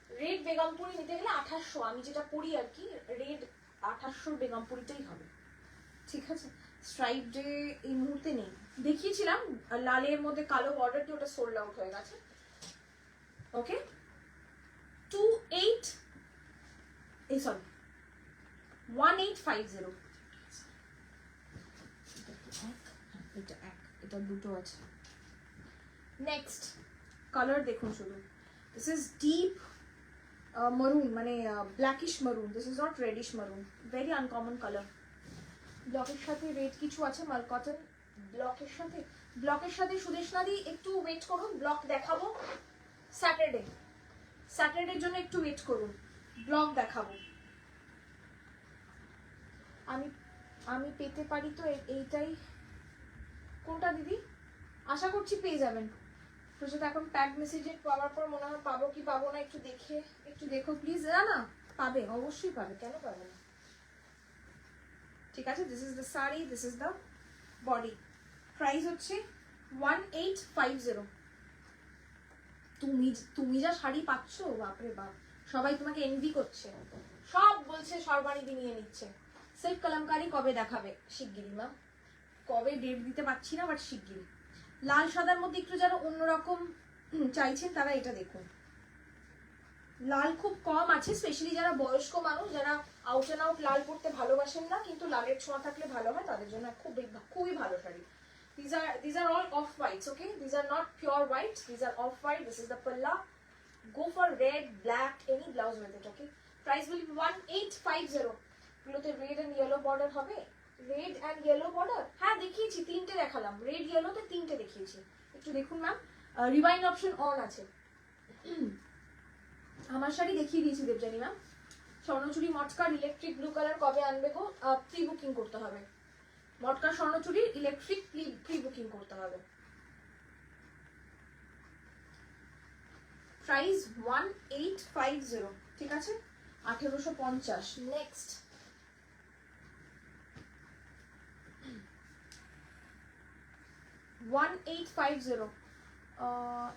রেড বেগমপুরি নিতে গেলে 2800, আমি যেটা পরি আর কি, রেড 2800 বেগমপুরিটাই হবে, ঠিক আছে? স্ট্রাইপ ডে এই মুহূর্তে নেই, দেখিয়েছিলাম লালের মধ্যে কালো বর্ডার দিয়ে, ওটা সোল্ড আউট হয়ে গেছে। ওকে, 1850। এটা দুটো আছে। নেক্সট কালার দেখুন শুধু, দিস ইজ ডিপ maroon, মানে blackish maroon, this is not reddish maroon, very uncommon colour. ব্লকের সাথে রেড কিছু আছে মাল কটন, ব্লকের সাথে সুদেশনাদি একটু ওয়েট করুন, ব্লক দেখাবো স্যাটারডের জন্য, একটু ওয়েট করুন, ব্লক দেখাবো। আমি পেতে পারি তো এইটাই? কোনটা দিদি? আশা করছি পেয়ে যাবেন। প্রচুর এখন প্যাক মেসেজের পাওয়ার পর মনে হয় পাবো কি পাবো না, একটু দেখো প্লিজ। না পাবে, অবশ্যই পাবে, কেন পাবে না? ঠিক আছে, this is the sari, this is the body. Price হচ্ছে 1850। তুমি তুমি যা শাড়ি পাচ্ছ, বাপরে বাপ, সবাই তোমাকে এনভি করছে, সব বলছে সর্বাণীদি নিয়ে নিচ্ছে। সিল্ক কালামকারি কবে দেখাবে? শিগগিরই ম্যাম, কবে ডেট দিতে পারছি না, বাট শিগগিরই। লাল সাদার মধ্যে একটু যারা অন্যরকম চাইছেন তারা এটা দেখুন। লাল খুব কম আছে, স্পেশালি যারা বয়স্ক মানুষ, যারা আউট অ্যান্ড আউট লাল পরতে ভালোবাসেন না কিন্তু লালের ছোঁয়া থাকলে ভালো হয়, তাদের জন্য খুবই ভালো sari. These are all off whites, okay? These are not pure white. These are off white. This is the palla. Go for red, black, any blouse with it, okay? Price will be 1850. গুলোতে red and yellow border হবে। red and yellow border, হ্যাঁ দেখিয়েছি, তিনটে দেখালাম। Red ইয়েলোতে তিনটে দেখিয়েছি, একটু দেখুন ম্যাম। রিওয়াইন্ড অপশন অন আছে। আমার শাড়ি দেখিয়ে দিয়েছি দেবজানি ম্যাম। স্বর্ণচুরি মটকার ইলেকট্রিক ব্লু কালার কবে আনবে গো? প্রি বুকিং করতে হবে। মটকা স্বর্ণচুরির ইলেকট্রিক প্রি বুকিং করতে হবে। প্রাইস 1850, ঠিক আছে, 1850। নেক্সট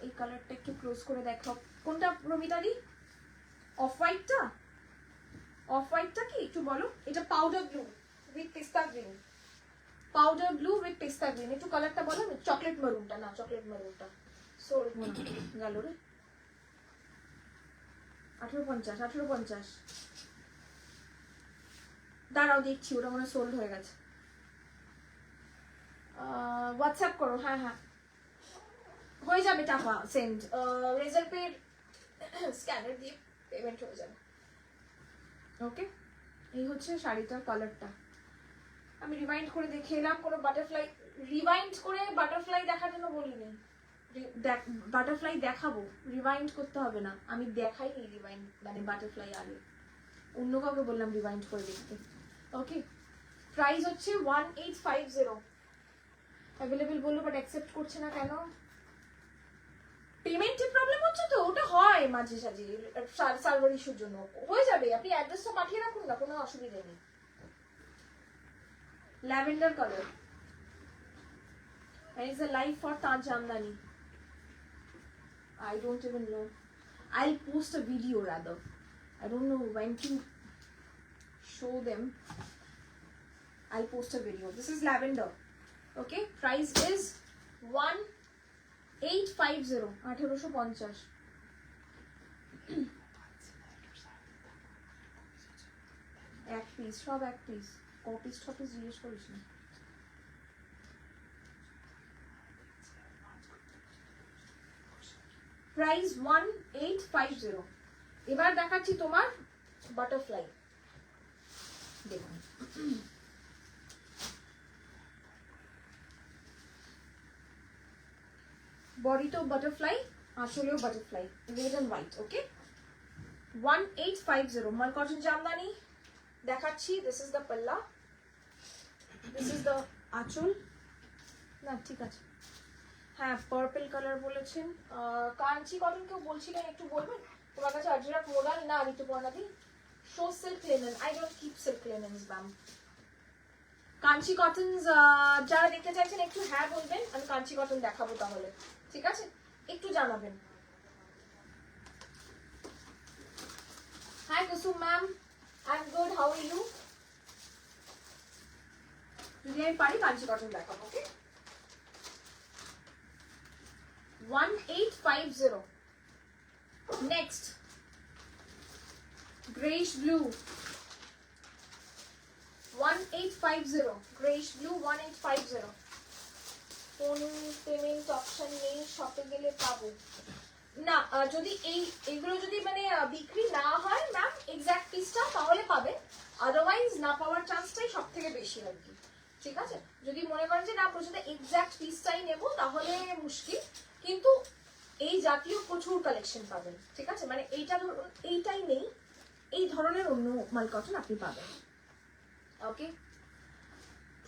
এই কালারটা একটু ক্লোজ করে দেখাও। কোনটা প্রমিতা দি? অফ হোয়াইটটা? অফ হোয়াইটটা কি একটু বলো? এটা পাউডার ব্লু উইথ পিস্তা গ্রিন। পাউডার ব্লু উইথ পিস্তা গ্রিন, একটু কালারটা বলো। চকলেট মেরুনটা না, চকলেট মেরুনটা সোল গেল রে। 1850। দাঁড়াও দেখছি, ওটা মনে সোল্ড হয়ে গেছে। হোয়াটসঅ্যাপ করো, হ্যাঁ হ্যাঁ হয়ে যাবে, টাকা সেন্ড। রেজার পে স্ক্যানার দিয়ে পেমেন্ট হয়ে যাবে। ওকে, এই হচ্ছে শাড়িটার কালারটা। আমি রিমাইন্ড করে দেখে এলাম, কোনো বাটারফ্লাই রিওয়াইন্ড করে বাটারফ্লাই দেখার জন্য বলিনি। বাটারফ্লাই দেখাবো, রিওয়াইন্ড করতে হবে না, আমি দেখাইনি রিওয়াইন্ড মানে বাটারফ্লাই আগে, অন্য কাউকে বললাম রিওয়াইন্ড করে দেখতে। ওকে, প্রাইস হচ্ছে 1850। অ্যাভেলেবেল বললো বাট অ্যাকসেপ্ট করছে না কেন? পেমেন্টের প্রবলেম হচ্ছে তো, ওটা হয় মাঝে সাঝে সার্ভার ইস্যুর জন্য, হয়ে যাবে। আপনি অ্যাড্রেসটা পাঠিয়ে রাখুন না, কোনো অসুবিধা নেই। Lavender colour, and it's a live for Taj Jamdani. I don't even know. I'll post a video rather. I don't know when to show them. I'll post a video. This is lavender. Okay, price is 1850, 1850। এক piece, সব এক piece, copies টপিস জিজ্ঞেস করিস না। Price 1850। এবার দেখাচ্ছি তোমার butterfly, দেখুন। বডি তো বাটারফ্লাই, আসলেও বাটারফ্লাই, রেড এন্ড হোয়াইট। ওকে, 1850 মাল কটন জামদানি দেখাচ্ছি। দিস ইজ দ্য পাল্লা, দিস ইজ দ্য আঁচল। না ঠিক আছে, হ্যাঁ পার্পল কালার বলেছেন। কাঞ্চি কটন কেউ বলছিলেন, একটু বলবেন তোমার কাছে আজরাক মোডাল না ঋতুপর্ণা দি? Show silk linen, I don't keep silk linens ma'am. Kanchi cottons যারা দেখতে চাইছেন একটু হ্যাঁ বলবেন, আমি কাঞ্চি কটন দেখাবো তাহলে, ঠিক আছে, একটু জানাবেন। Hi Kusum ma'am, I am good, how are you? যদি আমি পারি কাঞ্চি কটন দেখাবো। ওকে, 1850। Next, grayish blue, 1850, grayish blue 1850। কোনো পেমেন্ট অপশন নেই, শপে গেলে পাবো না। যদি এইগুলো যদি মানে বিক্রি না হয় ম্যাম এক্স্যাক্ট পিসটা, তাহলে পাবেন, আদারওয়াইজ না পাওয়ার চান্সটাই সব থেকে বেশি আর কি, ঠিক আছে। যদি মনে করেন যে না প্রচুর এক্স্যাক্ট পিসটাই নেবো তাহলে মুশকিল, কিন্তু এই জাতীয় প্রচুর কালেকশন পাবেন, ঠিক আছে। মানে এইটাই নেই, এই ধরনের অন্য মাল কটন আপনি পাবেন। ওকে,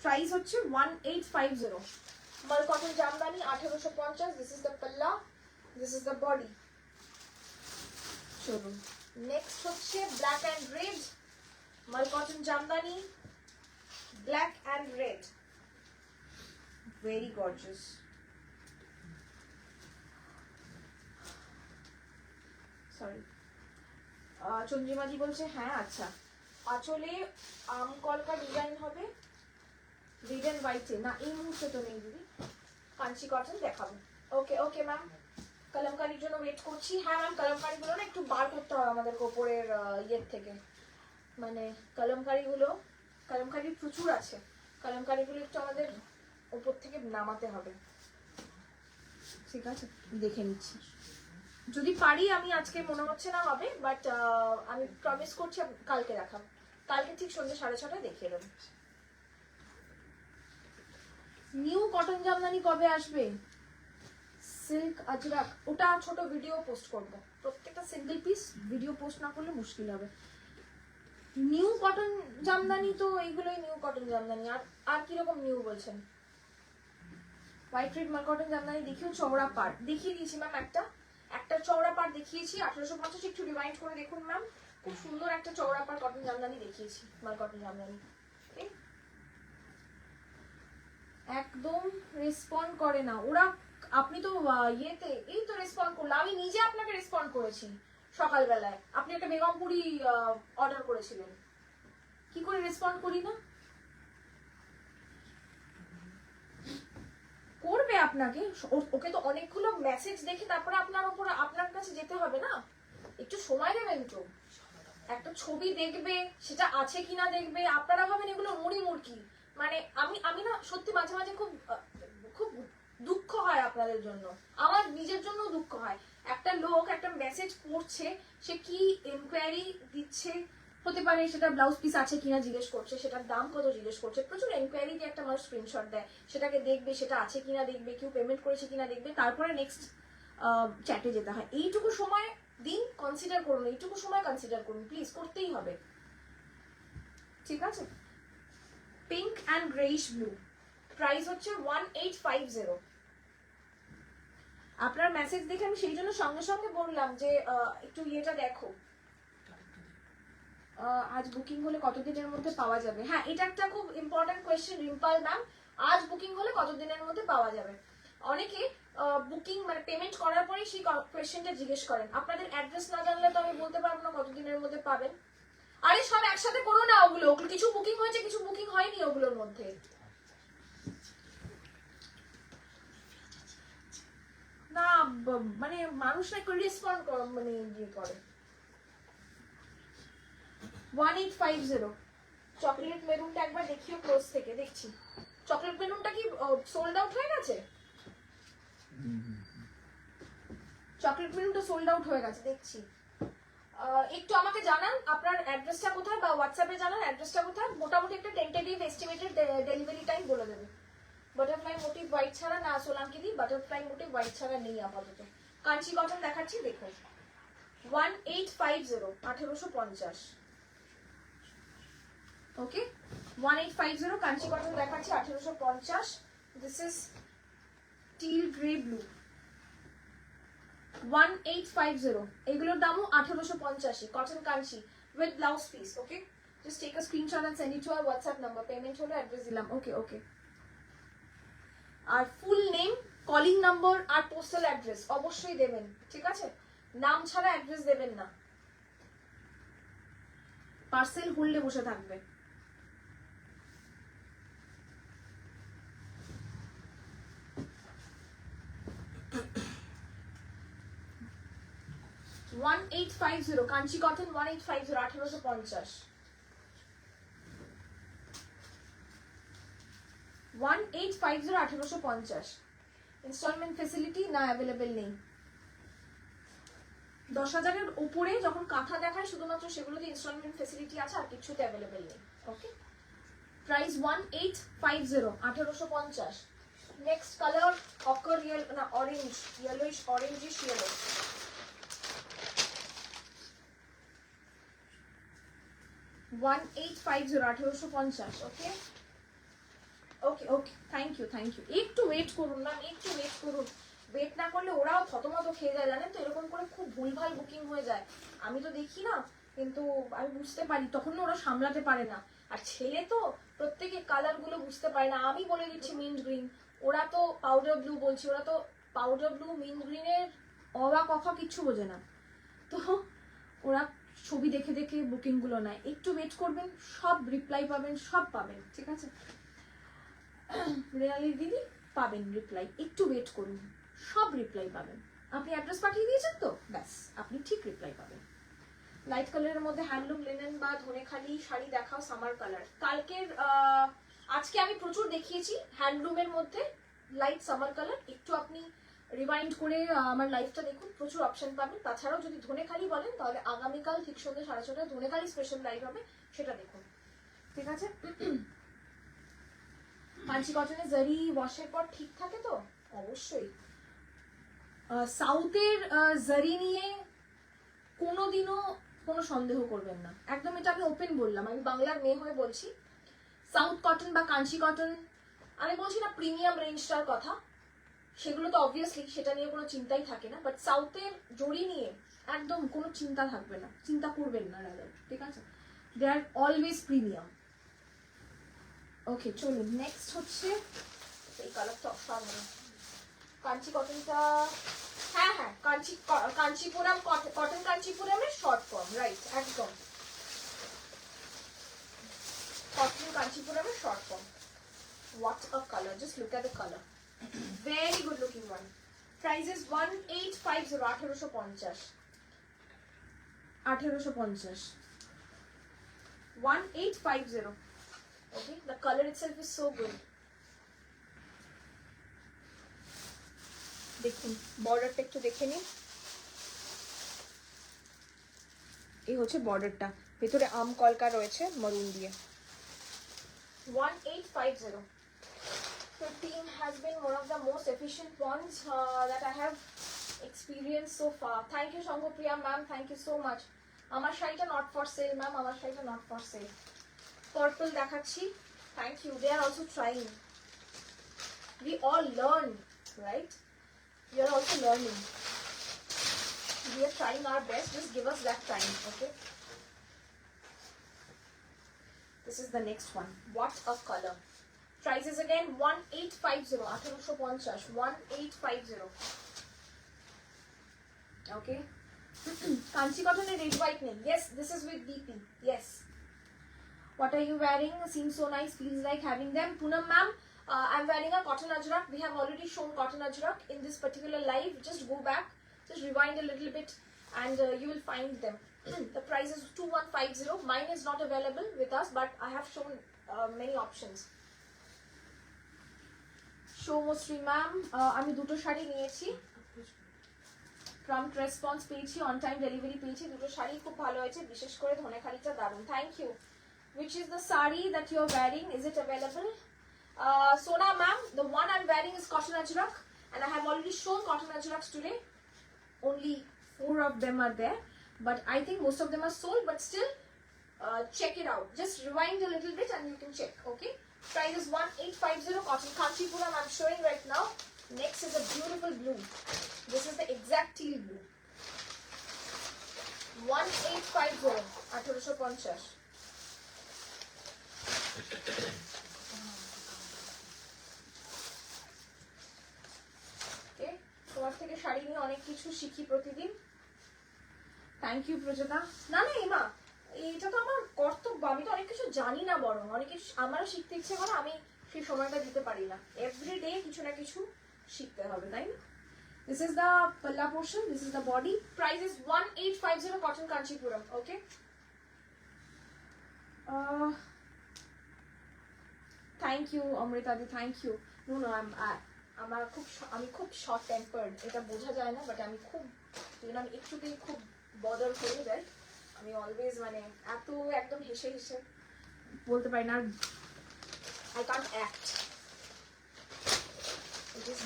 প্রাইস হচ্ছে 1850 মাল cotton jamdani 1850। This is the পাল্লা, দিস ইজ দ্য বডি। চলুন নেক্সট হচ্ছে ব্ল্যাক অ্যান্ড রেড মাল cotton jamdani, black and red, very gorgeous. Sorry. চন্দ্রিমাদি বলছে হ্যাঁ আচ্ছা। আঁচলে আম কলকা ডিজাইন হবে রেড এন্ড হোয়াইটে, না এই মুহূর্তে তো নেই দিদি, কাঞ্চি কটন দেখাবো। ওকে ওকে ম্যাম, কলমকারির জন্য ওয়েট করছি। হ্যাঁ ম্যাম, কলমকারিগুলো না একটু বার করতে হবে আমাদের কাপড়ের ইয়ের থেকে, মানে কলমকারি প্রচুর আছে, কলমকারিগুলো একটু আমাদের উপর থেকে নামাতে হবে। ঠিক আছে, দেখে নিচ্ছি, যদি পারি আমি আজকে, মনে হচ্ছে না হবে, বাট আমি প্রমিস করছি কালকে দেখাবো, কালকে ঠিক সন্ধ্যে 6:30টায় দেখিয়ে দেবো। নিউ কটন জামদানি কবে আসবে? সিল্ক আজরাক, ওটা ছোট ভিডিও পোস্ট করব, প্রত্যেকটা সিঙ্গেল পিস ভিডিও পোস্ট না করলে মুশকিল হবে। নিউ কটন জামদানি তো এইগুলোই নিউ কটন জামদানি, আর কিরকম নিউ বলছেন? হোয়াইট রেড মাল কটন জামদানি দেখিও, চওড়া পাড় দেখিয়ে দিয়েছি ম্যাম, একটা চওড়া পাড় দেখিয়েছি 1850, একটু রিমাইন্ড করে দেখুন ম্যাম, খুব সুন্দর একটা চওড়া পাড় কটন জামদানি দেখিয়েছি, মাল কটন জামদানি। একদম রেসপন্ড করে না ওরা, আপনি তো ইয়েতে এই তো রেসপন্ড করলো, আমি নিজে আপনাকে রেসপন্ড করেছি সকালবেলায়, আপনি একটা বেগমপুরি অর্ডার করেছিলেন, কি করে রেসপন্ড করি না? করবে আপনাকে, ওকে তো অনেকগুলো মেসেজ দেখে তারপরে আপনার কাছে যেতে হবে না, একটু সময় দেবেন তো, একটা ছবি দেখবে, সেটা আছে কিনা দেখবে, আপনারা ভাবেন এগুলো মুড়ি মুড়কি, মানে আমি না সত্যি মাঝে মাঝে খুব খুব দুঃখ হয় আপনাদের জন্য, আমার নিজের জন্য দুঃখ হয়। একটা লোক একটা মেসেজ পড়ছে, সে কি এনকোয়ারি দিচ্ছে, হতে পারে সেটা ব্লাউজ পিস আছে কিনা জিজ্ঞেস করছে, সেটার দাম কত জিজ্ঞেস করছে, প্রচুর এনকোয়ারি দিয়ে একটা মানুষ স্ক্রিনশট দেয়, সেটাকে দেখবে, সেটা আছে কিনা দেখবে, কেউ পেমেন্ট করেছে কিনা দেখবে, তারপরে নেক্সট চ্যাটে যেতে হয়। এইটুকু সময় দিন, কনসিডার করুন, এইটুকু সময় কনসিডার করুন প্লিজ, করতেই হবে, ঠিক আছে? Pink and greyish blue, price হচ্ছে 1850। আপনার মেসেজ দেখে আমি সেই জন্য সঙ্গে সঙ্গে বললাম যে একটু ইয়েটা দেখো, আজ বুকিং হলে কতদিনের মধ্যে পাওয়া যাবে? হ্যাঁ, এটা একটা খুব ইম্পর্টেন্ট কোয়েশ্চেন রিম্পাল ম্যাম, আজ বুকিং হলে কতদিনের মধ্যে পাওয়া যাবে? অনেকে বুকিং মানে পেমেন্ট করার পরেই সেই কোয়েশ্চেনটা জিজ্ঞেস করেন, আপনাদের অ্যাড্রেস না জানলে তো আমি বলতে পারবো না কতদিনের মধ্যে পাবেন। আরে সব একসাথে করো না, ওগুলো কিছু বুকিং হয়েছে, কিছু বুকিং হয়নি ওগুলোর মধ্যে, না মানে মানুষ না রেসপন্ড মানে ইয়ে করে। 1850 চকলেট মেরুনটা একবার দেখিও ক্লোজ থেকে, দেখছি চকলেট মেরুনটা কি সোল্ড আউট হয়ে গেছে? চকলেট মেরুনটা সোল্ড আউট হয়ে গেছে দেখছি, একটু আমাকে জানান আপনার অ্যাড্রেসটা কোথায়, বা হোয়াটসঅ্যাপে জানান অ্যাড্রেসটা কোথায়, মোটামুটি একটা টেন্টেটিভ এস্টিমেটেড ডেলিভারি টাইম বলে দেবে। বাটারফ্লাই মোটিভ হোয়াইট ছাড়া না, সোলাঙ্কি দি বাটারফ্লাই মোটিভ হোয়াইট ছাড়া নেই আপাতত। কাঞ্চি কটন দেখাচ্ছি দেখুন, 1850 1850, ওকে 1850 কাঞ্চি কটন দেখাচ্ছি 1850। This is teal grey blue, 1850, এগুলোর দামও 1850, cotton Kanchi with blouse piece. Okay, just take a screenshot and send it to our WhatsApp number, payment হলো অ্যাড্রেস দিলাম। ওকে ওকে, আর ফুল নেম, কলিং নাম্বার আর postal address অবশ্যই দেবেন, ঠিক আছে? নাম ছাড়া অ্যাড্রেস দেবেন না, পার্সেল হোল্ডে বসে থাকবে। কাঞ্চি কটন 1850 1850, 1850 1850। ইনস্টলমেন্ট ফেসিলিটি না, অ্যাভেলেবেল নেই। 10,000-এর উপরে যখন কাঁথা দেখায় শুধুমাত্র সেগুলোতে ইনস্টলমেন্ট ফেসিলিটি আছে, আর কিছুতে অ্যাভেলেবেল নেই। Okay, price 1850 1850। Next colour ochre না orange, yellowish orangish yellow, 1850 1850। Okay okay okay, thank you thank you, একটু ওয়েট করুন ম্যাম, একটু ওয়েট করুন, ওয়েট না করলে ওরাও থতমত খেয়ে যায়, জানেন তো, এরকম করে খুব ভুলভাল বুকিং হয়ে যায়, আমি তো দেখি না কিন্তু আমি বুঝতে পারি, তখন ওরা সামলাতে পারে না, আর ছেলে তো প্রত্যেকে কালার গুলো বুঝতে পারে না, আমি বলে দিচ্ছি মিন্ট গ্রিন, ওরা তো পাউডার ব্লু বলছি, ওরা তো পাউডার ব্লু মিন্ট গ্রিনের অবা কথা কিচ্ছু বোঝে না, তো ওরা ছবি দেখে দেখে বুকিংগুলো নেয়, একটু ওয়েট করবেন, সব রিপ্লাই পাবেন, সব পাবেন, ঠিক আছে? রেয়ালি দিদি পাবেন রিপ্লাই, একটু ওয়েট করুন, সব রিপ্লাই পাবেন। আপনি অ্যাড্রেস পাঠিয়ে দিয়েছেন তো, ব্যাস আপনি ঠিক রিপ্লাই পাবেন। লাইট কালারের মধ্যে হ্যান্ডলুম লিনেন বা ধনেখালি শাড়ি দেখাও সামার কালার। কালকের আজকে আমি প্রচুর দেখিয়েছি হ্যান্ডলুমের মধ্যে লাইট সামার কালার। একটু আপনি রিমাইন্ড করে আমার লাইভটা দেখুন, প্রচুর অপশন পাবেন। তাছাড়াও যদি ধনেখালি বলেন তাহলে আগামীকাল ঠিক সন্ধ্যে 6:30 ধনেখালি স্পেশাল লাইভ হবে, সেটা দেখুন, ঠিক আছে? কাঞ্চি কটনের জারি ওয়াশের পর ঠিক থাকে তো? অবশ্যই। সাউথের জারি নিয়ে কোনোদিনও কোনো সন্দেহ করবেন না, একদম এটা আমি ওপেন বললাম, আমি বাংলার মেয়ে হয়ে বলছি। সাউথ কটন বা কাঞ্চি কটন, আমি বলছি না প্রিমিয়াম রেঞ্জটার কথা, সেগুলো তো অবভিয়াসলি সেটা নিয়ে কোনো চিন্তাই থাকে না, বাট সাউথের জড়ি নিয়ে একদম কোনো চিন্তা থাকবে না, চিন্তা করবেন না রাদার, ঠিক আছে? দে আর অলওয়েজ প্রিমিয়াম। ওকে চলুন, নেক্সট হচ্ছে এই কালারটা অসাধারণ, কাঞ্চি কটনটা। হ্যাঁ হ্যাঁ, কাঞ্চিপুরম কটন, কাঞ্চিপুরমের শর্ট ফর্ম, রাইট, একদম কটন কাঞ্চিপুরমের short form. What a color, just look at the color, very good looking one. Price is 1850, 1850, 1850, 1850. Okay, the color itself is so good. দেখুন বর্ডারটা একটু দেখে নিন, এই হচ্ছে বর্ডারটা, ভেতরে আম কলকা রয়েছে মারুন দিয়ে। 1850. The team has been one of the most efficient ones that I have experienced so far. Thank you Shanghopriya ma'am, thank you so much. আমার শাড়িটা not for sale ma'am, আমার শাড়িটা not for sale. Purple দেখাচ্ছি, thank you, they are also trying. We all learn, right? We are also learning. We are trying our best, just give us that time, okay? This is the next one. What a color. Price is again 1850, 1850, 1850. Okay. Kanchi cotton and red white name. Yes, this is with DP. Yes. What are you wearing? Seems so nice. Feels like having them. Poonam ma'am, I'm wearing a cotton ajrak. We have already shown cotton ajrak in this particular live. Just go back, just rewind a little bit, and you will find them. The price is 2150. Mine is not available with us, but I have shown many options. Soumashree ma'am, আমি দুটো শাড়ি নিয়েছি, prompt response পেয়েছি, on time delivery পেয়েছি, দুটো শাড়ি খুব ভালো হয়েছে, বিশেষ করে ধনেখালিটা দারুণ, thank you. Which is the sari that you are wearing? Is it available? Sona ma'am, the one I'm wearing is cotton ajrak, and I have already shown cotton ajraks today. Only 4 of them are there, but I think most of them are sold, but still check it out. Just rewind a little bit and you can check, okay? Price is 1850, cotton Kanchipuram I'm showing right now. Next is a beautiful blue. This is the exact teal blue. 1850, 1850. Okay, তোমার থেকে শাড়ি নিয়ে অনেক কিছু শিখি প্রতিদিন। Thank you Prajota. না না এমা, এটা তো আমার কর্তব্য, আমি তো অনেক কিছু জানি না, বরং অনেক কিছু আমারও শিখতে ইচ্ছে করে, আমি সেই সময়টা দিতে পারি না। এভরিডে কিছু না কিছু শিখতে হবে, তাই না? This is the palla portion, this is the body. Price is 1850, cotton Kanchipuram, okay? Thank you Amrita di, thank you. No, আমি খুব শর্ট টেম্পার্ড, এটা বোঝা যায় না, বাট আমি খুব, আমি একটুতেই খুব বদল হয়ে যাই। আমি অলওয়েজ মানে এত একদম হেসে হেসে বলতে পারি না, I can't act. This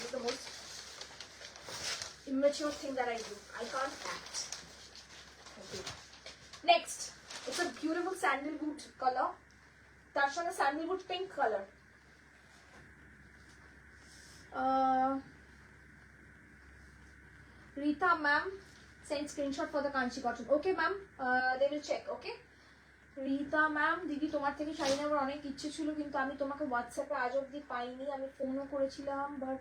is the most immature thing that I do. I can't act. Okay. Next, it's a beautiful sandalwood color. তার সঙ্গে sandalwood pink color. Rita ma'am send screenshot for the Kanchi cotton. Okay ma'am, they will check, okay? Rita ma'am, দিদি তোমার থেকে শাড়ি নেওয়ার অনেক ইচ্ছে ছিল, কিন্তু আমি তোমাকে হোয়াটসঅ্যাপে আজ অবধি পাইনি, আমি ফোনও করেছিলাম, বাট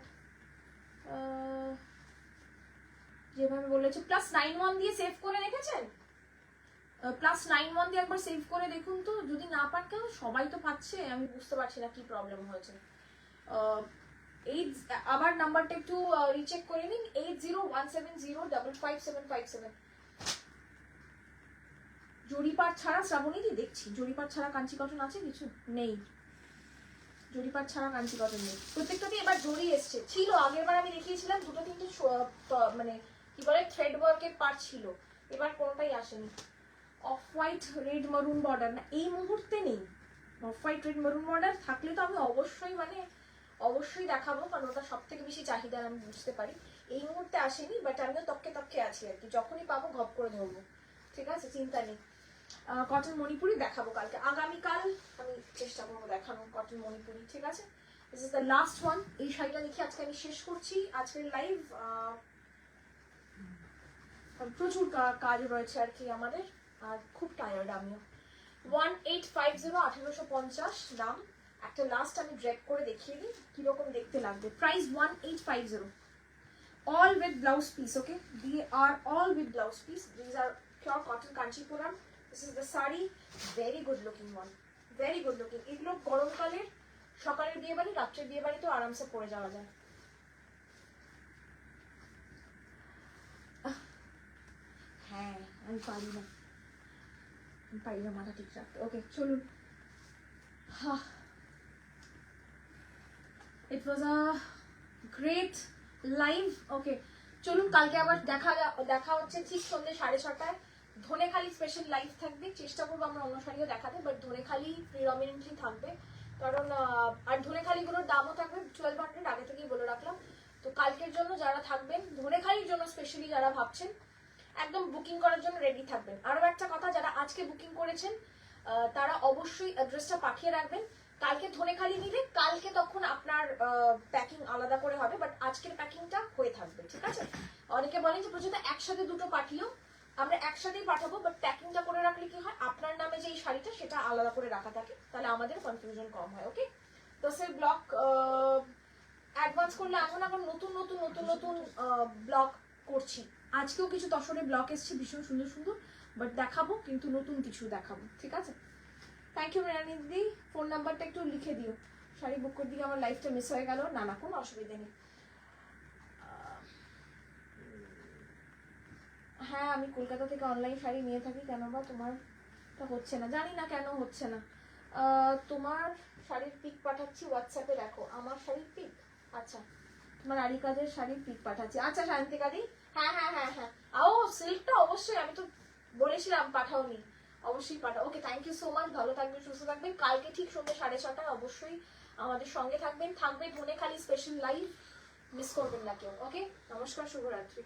যেভাবে বলেছে +91 দিয়ে সেভ করে রেখেছেন, +91 দিয়ে একবার সেভ করে দেখুন তো, যদি না পান কেন, সবাই তো পাচ্ছে, আমি বুঝতে পারছি না কি প্রবলেম হয়েছে। আবার নাম্বারটা একটু রিচেক করে নিন, 8017055757। জরিপার ছাড়া শ্রাবণীদি দেখছি, জরিপার ছাড়া কাঞ্চি কটন আছে কিছু? নেই, জরিপার ছাড়া কাঞ্চি কটন নেই। প্রত্যেকটাতে এবার জরি এসছে, ছিল আগেরবার আমি দেখিয়েছিলাম দুটো তিনটে মানে কি বলে থ্রেড ওয়ার্কের পার্ট ছিল, এবার কোনোটাই আসেনি। অফ হোয়াইট রেড মারুন বর্ডার না, এই মুহূর্তে নেই। অফ হোয়াইট রেড মারুন বর্ডার থাকলে তো আমি অবশ্যই অবশ্যই দেখাবো, কারণ ওটা সব থেকে বেশি চাহিদা আমি বুঝতে পারি। এই মুহূর্তে আসেনি, বাট আমিও তককে তককে আছি আর কি, যখনই পাবো ঘপ করে ধরবো, ঠিক আছে, চিন্তা নেই। কটন মণিপুরি দেখাবো কালকে, আগামীকাল আমি চেষ্টা করবো দেখানো কটন মণিপুরি, ঠিক আছে। This is the last one. এই শাড়িটা দেখি আজকে আমি শেষ করছি আজকের লাইভ। প্রচুর কাজ রয়েছে আর কি আমাদের, আর খুব টায়ার্ড আমিও। 1850, 1850 দাম। একটা লাস্ট আমি ড্রেপ করে দেখিয়ে দিই কিরকম দেখতে লাগবে। Price 1850, all with blouse piece, okay, they are all with blouse piece. These are pure cotton kanchipuram. This is the sari, very good looking one, very good looking. এগুলো গরমকালের সকালের বিয়ে বাড়ি, রাত্রের বিয়ে বাড়ি তো আরামসে পরে যাওয়া যায়। হ্যাঁ আমি পারি না মাথা ঠিক রাখতে। ওকে চলুন, ইট ওয়াজ আ গ্রেট লাইভ। ওকে চলুন, কালকে আবার দেখা হচ্ছে ঠিক সন্ধ্যে 6:30টায়। ধনেখালি স্পেশাল লাইভ থাকবে, চেষ্টা করবো আমরা অন্য শাড়িও দেখাতে, বাট ধনেখালি প্রিডমিনেন্টলি থাকবে, কারণ আর ধনেখালিগুলোর দামও থাকবে 1200, আগে থেকেই বলে রাখলাম। তো কালকের জন্য যারা থাকবেন, ধনেখালির জন্য স্পেশালি যারা ভাবছেন, একদম বুকিং করার জন্য রেডি থাকবেন। আরো একটা কথা, যারা আজকে বুকিং করেছেন তারা অবশ্যই অ্যাড্রেসটা পাঠিয়ে রাখবেন। কালকে ধনেখালি নিলে কালকে তখন আপনার প্যাকিং আলাদা করে হবে, বাট আজকের প্যাকিংটা হয়ে থাকবে, ঠিক আছে। অনেকে বলেন যে প্রচুর একসাথে দুটো পাঠিও, আমরা একসাথেই পাঠাবো, বাট প্যাকিংটা করে রাখলে কি হয়, আপনার নামে যে এই শাড়িটা সেটা আলাদা করে রাখা থাকে, তাহলে আমাদের কনফিউশন কম হয়। ওকে, তো স্যার ব্লক অ্যাডভান্স করলে এখন নতুন নতুন নতুন নতুন ব্লক করছি। আজকেও কিছু তসরে ব্লক এসছে ভীষণ সুন্দর সুন্দর, বাট দেখাবো, কিন্তু নতুন কিছু দেখাবো, ঠিক আছে। থ্যাংক ইউ মৃণালী দিদি, ফোন নাম্বারটা একটু লিখে দিও। শাড়ি বুক করে দিকে আমার লাইফটা মিস হয়ে গেল। না কোনো অসুবিধা নেই। হ্যাঁ আমি কলকাতা থেকে অনলাইন শাড়ি নিয়ে থাকি, কেন বা তোমারটা হচ্ছে না, জানি না কেন হচ্ছে না। তোমার শাড়ির পিক পাঠাচ্ছি হোয়াটসঅ্যাপে, দেখো আমার শাড়ির পিক। আচ্ছা তোমার আরি কাজের শাড়ির পিক পাঠাচ্ছি। আচ্ছা শান্তিকাদি, হ্যাঁ হ্যাঁ হ্যাঁ হ্যাঁ, ও সিল্কটা অবশ্যই, আমি তো বলেছিলাম পাঠাওনি, অবশ্যই পাঠাও। Okay thank you so much, ভালো থাকবেন, সুস্থ থাকবেন। কালকে ঠিক সন্ধ্যে 6:30টায় অবশ্যই আমাদের সঙ্গে থাকবে ধনেখালি স্পেশাল লাইভ, মিস করবেন না কেউ। ওকে, নমস্কার, শুভরাত্রি।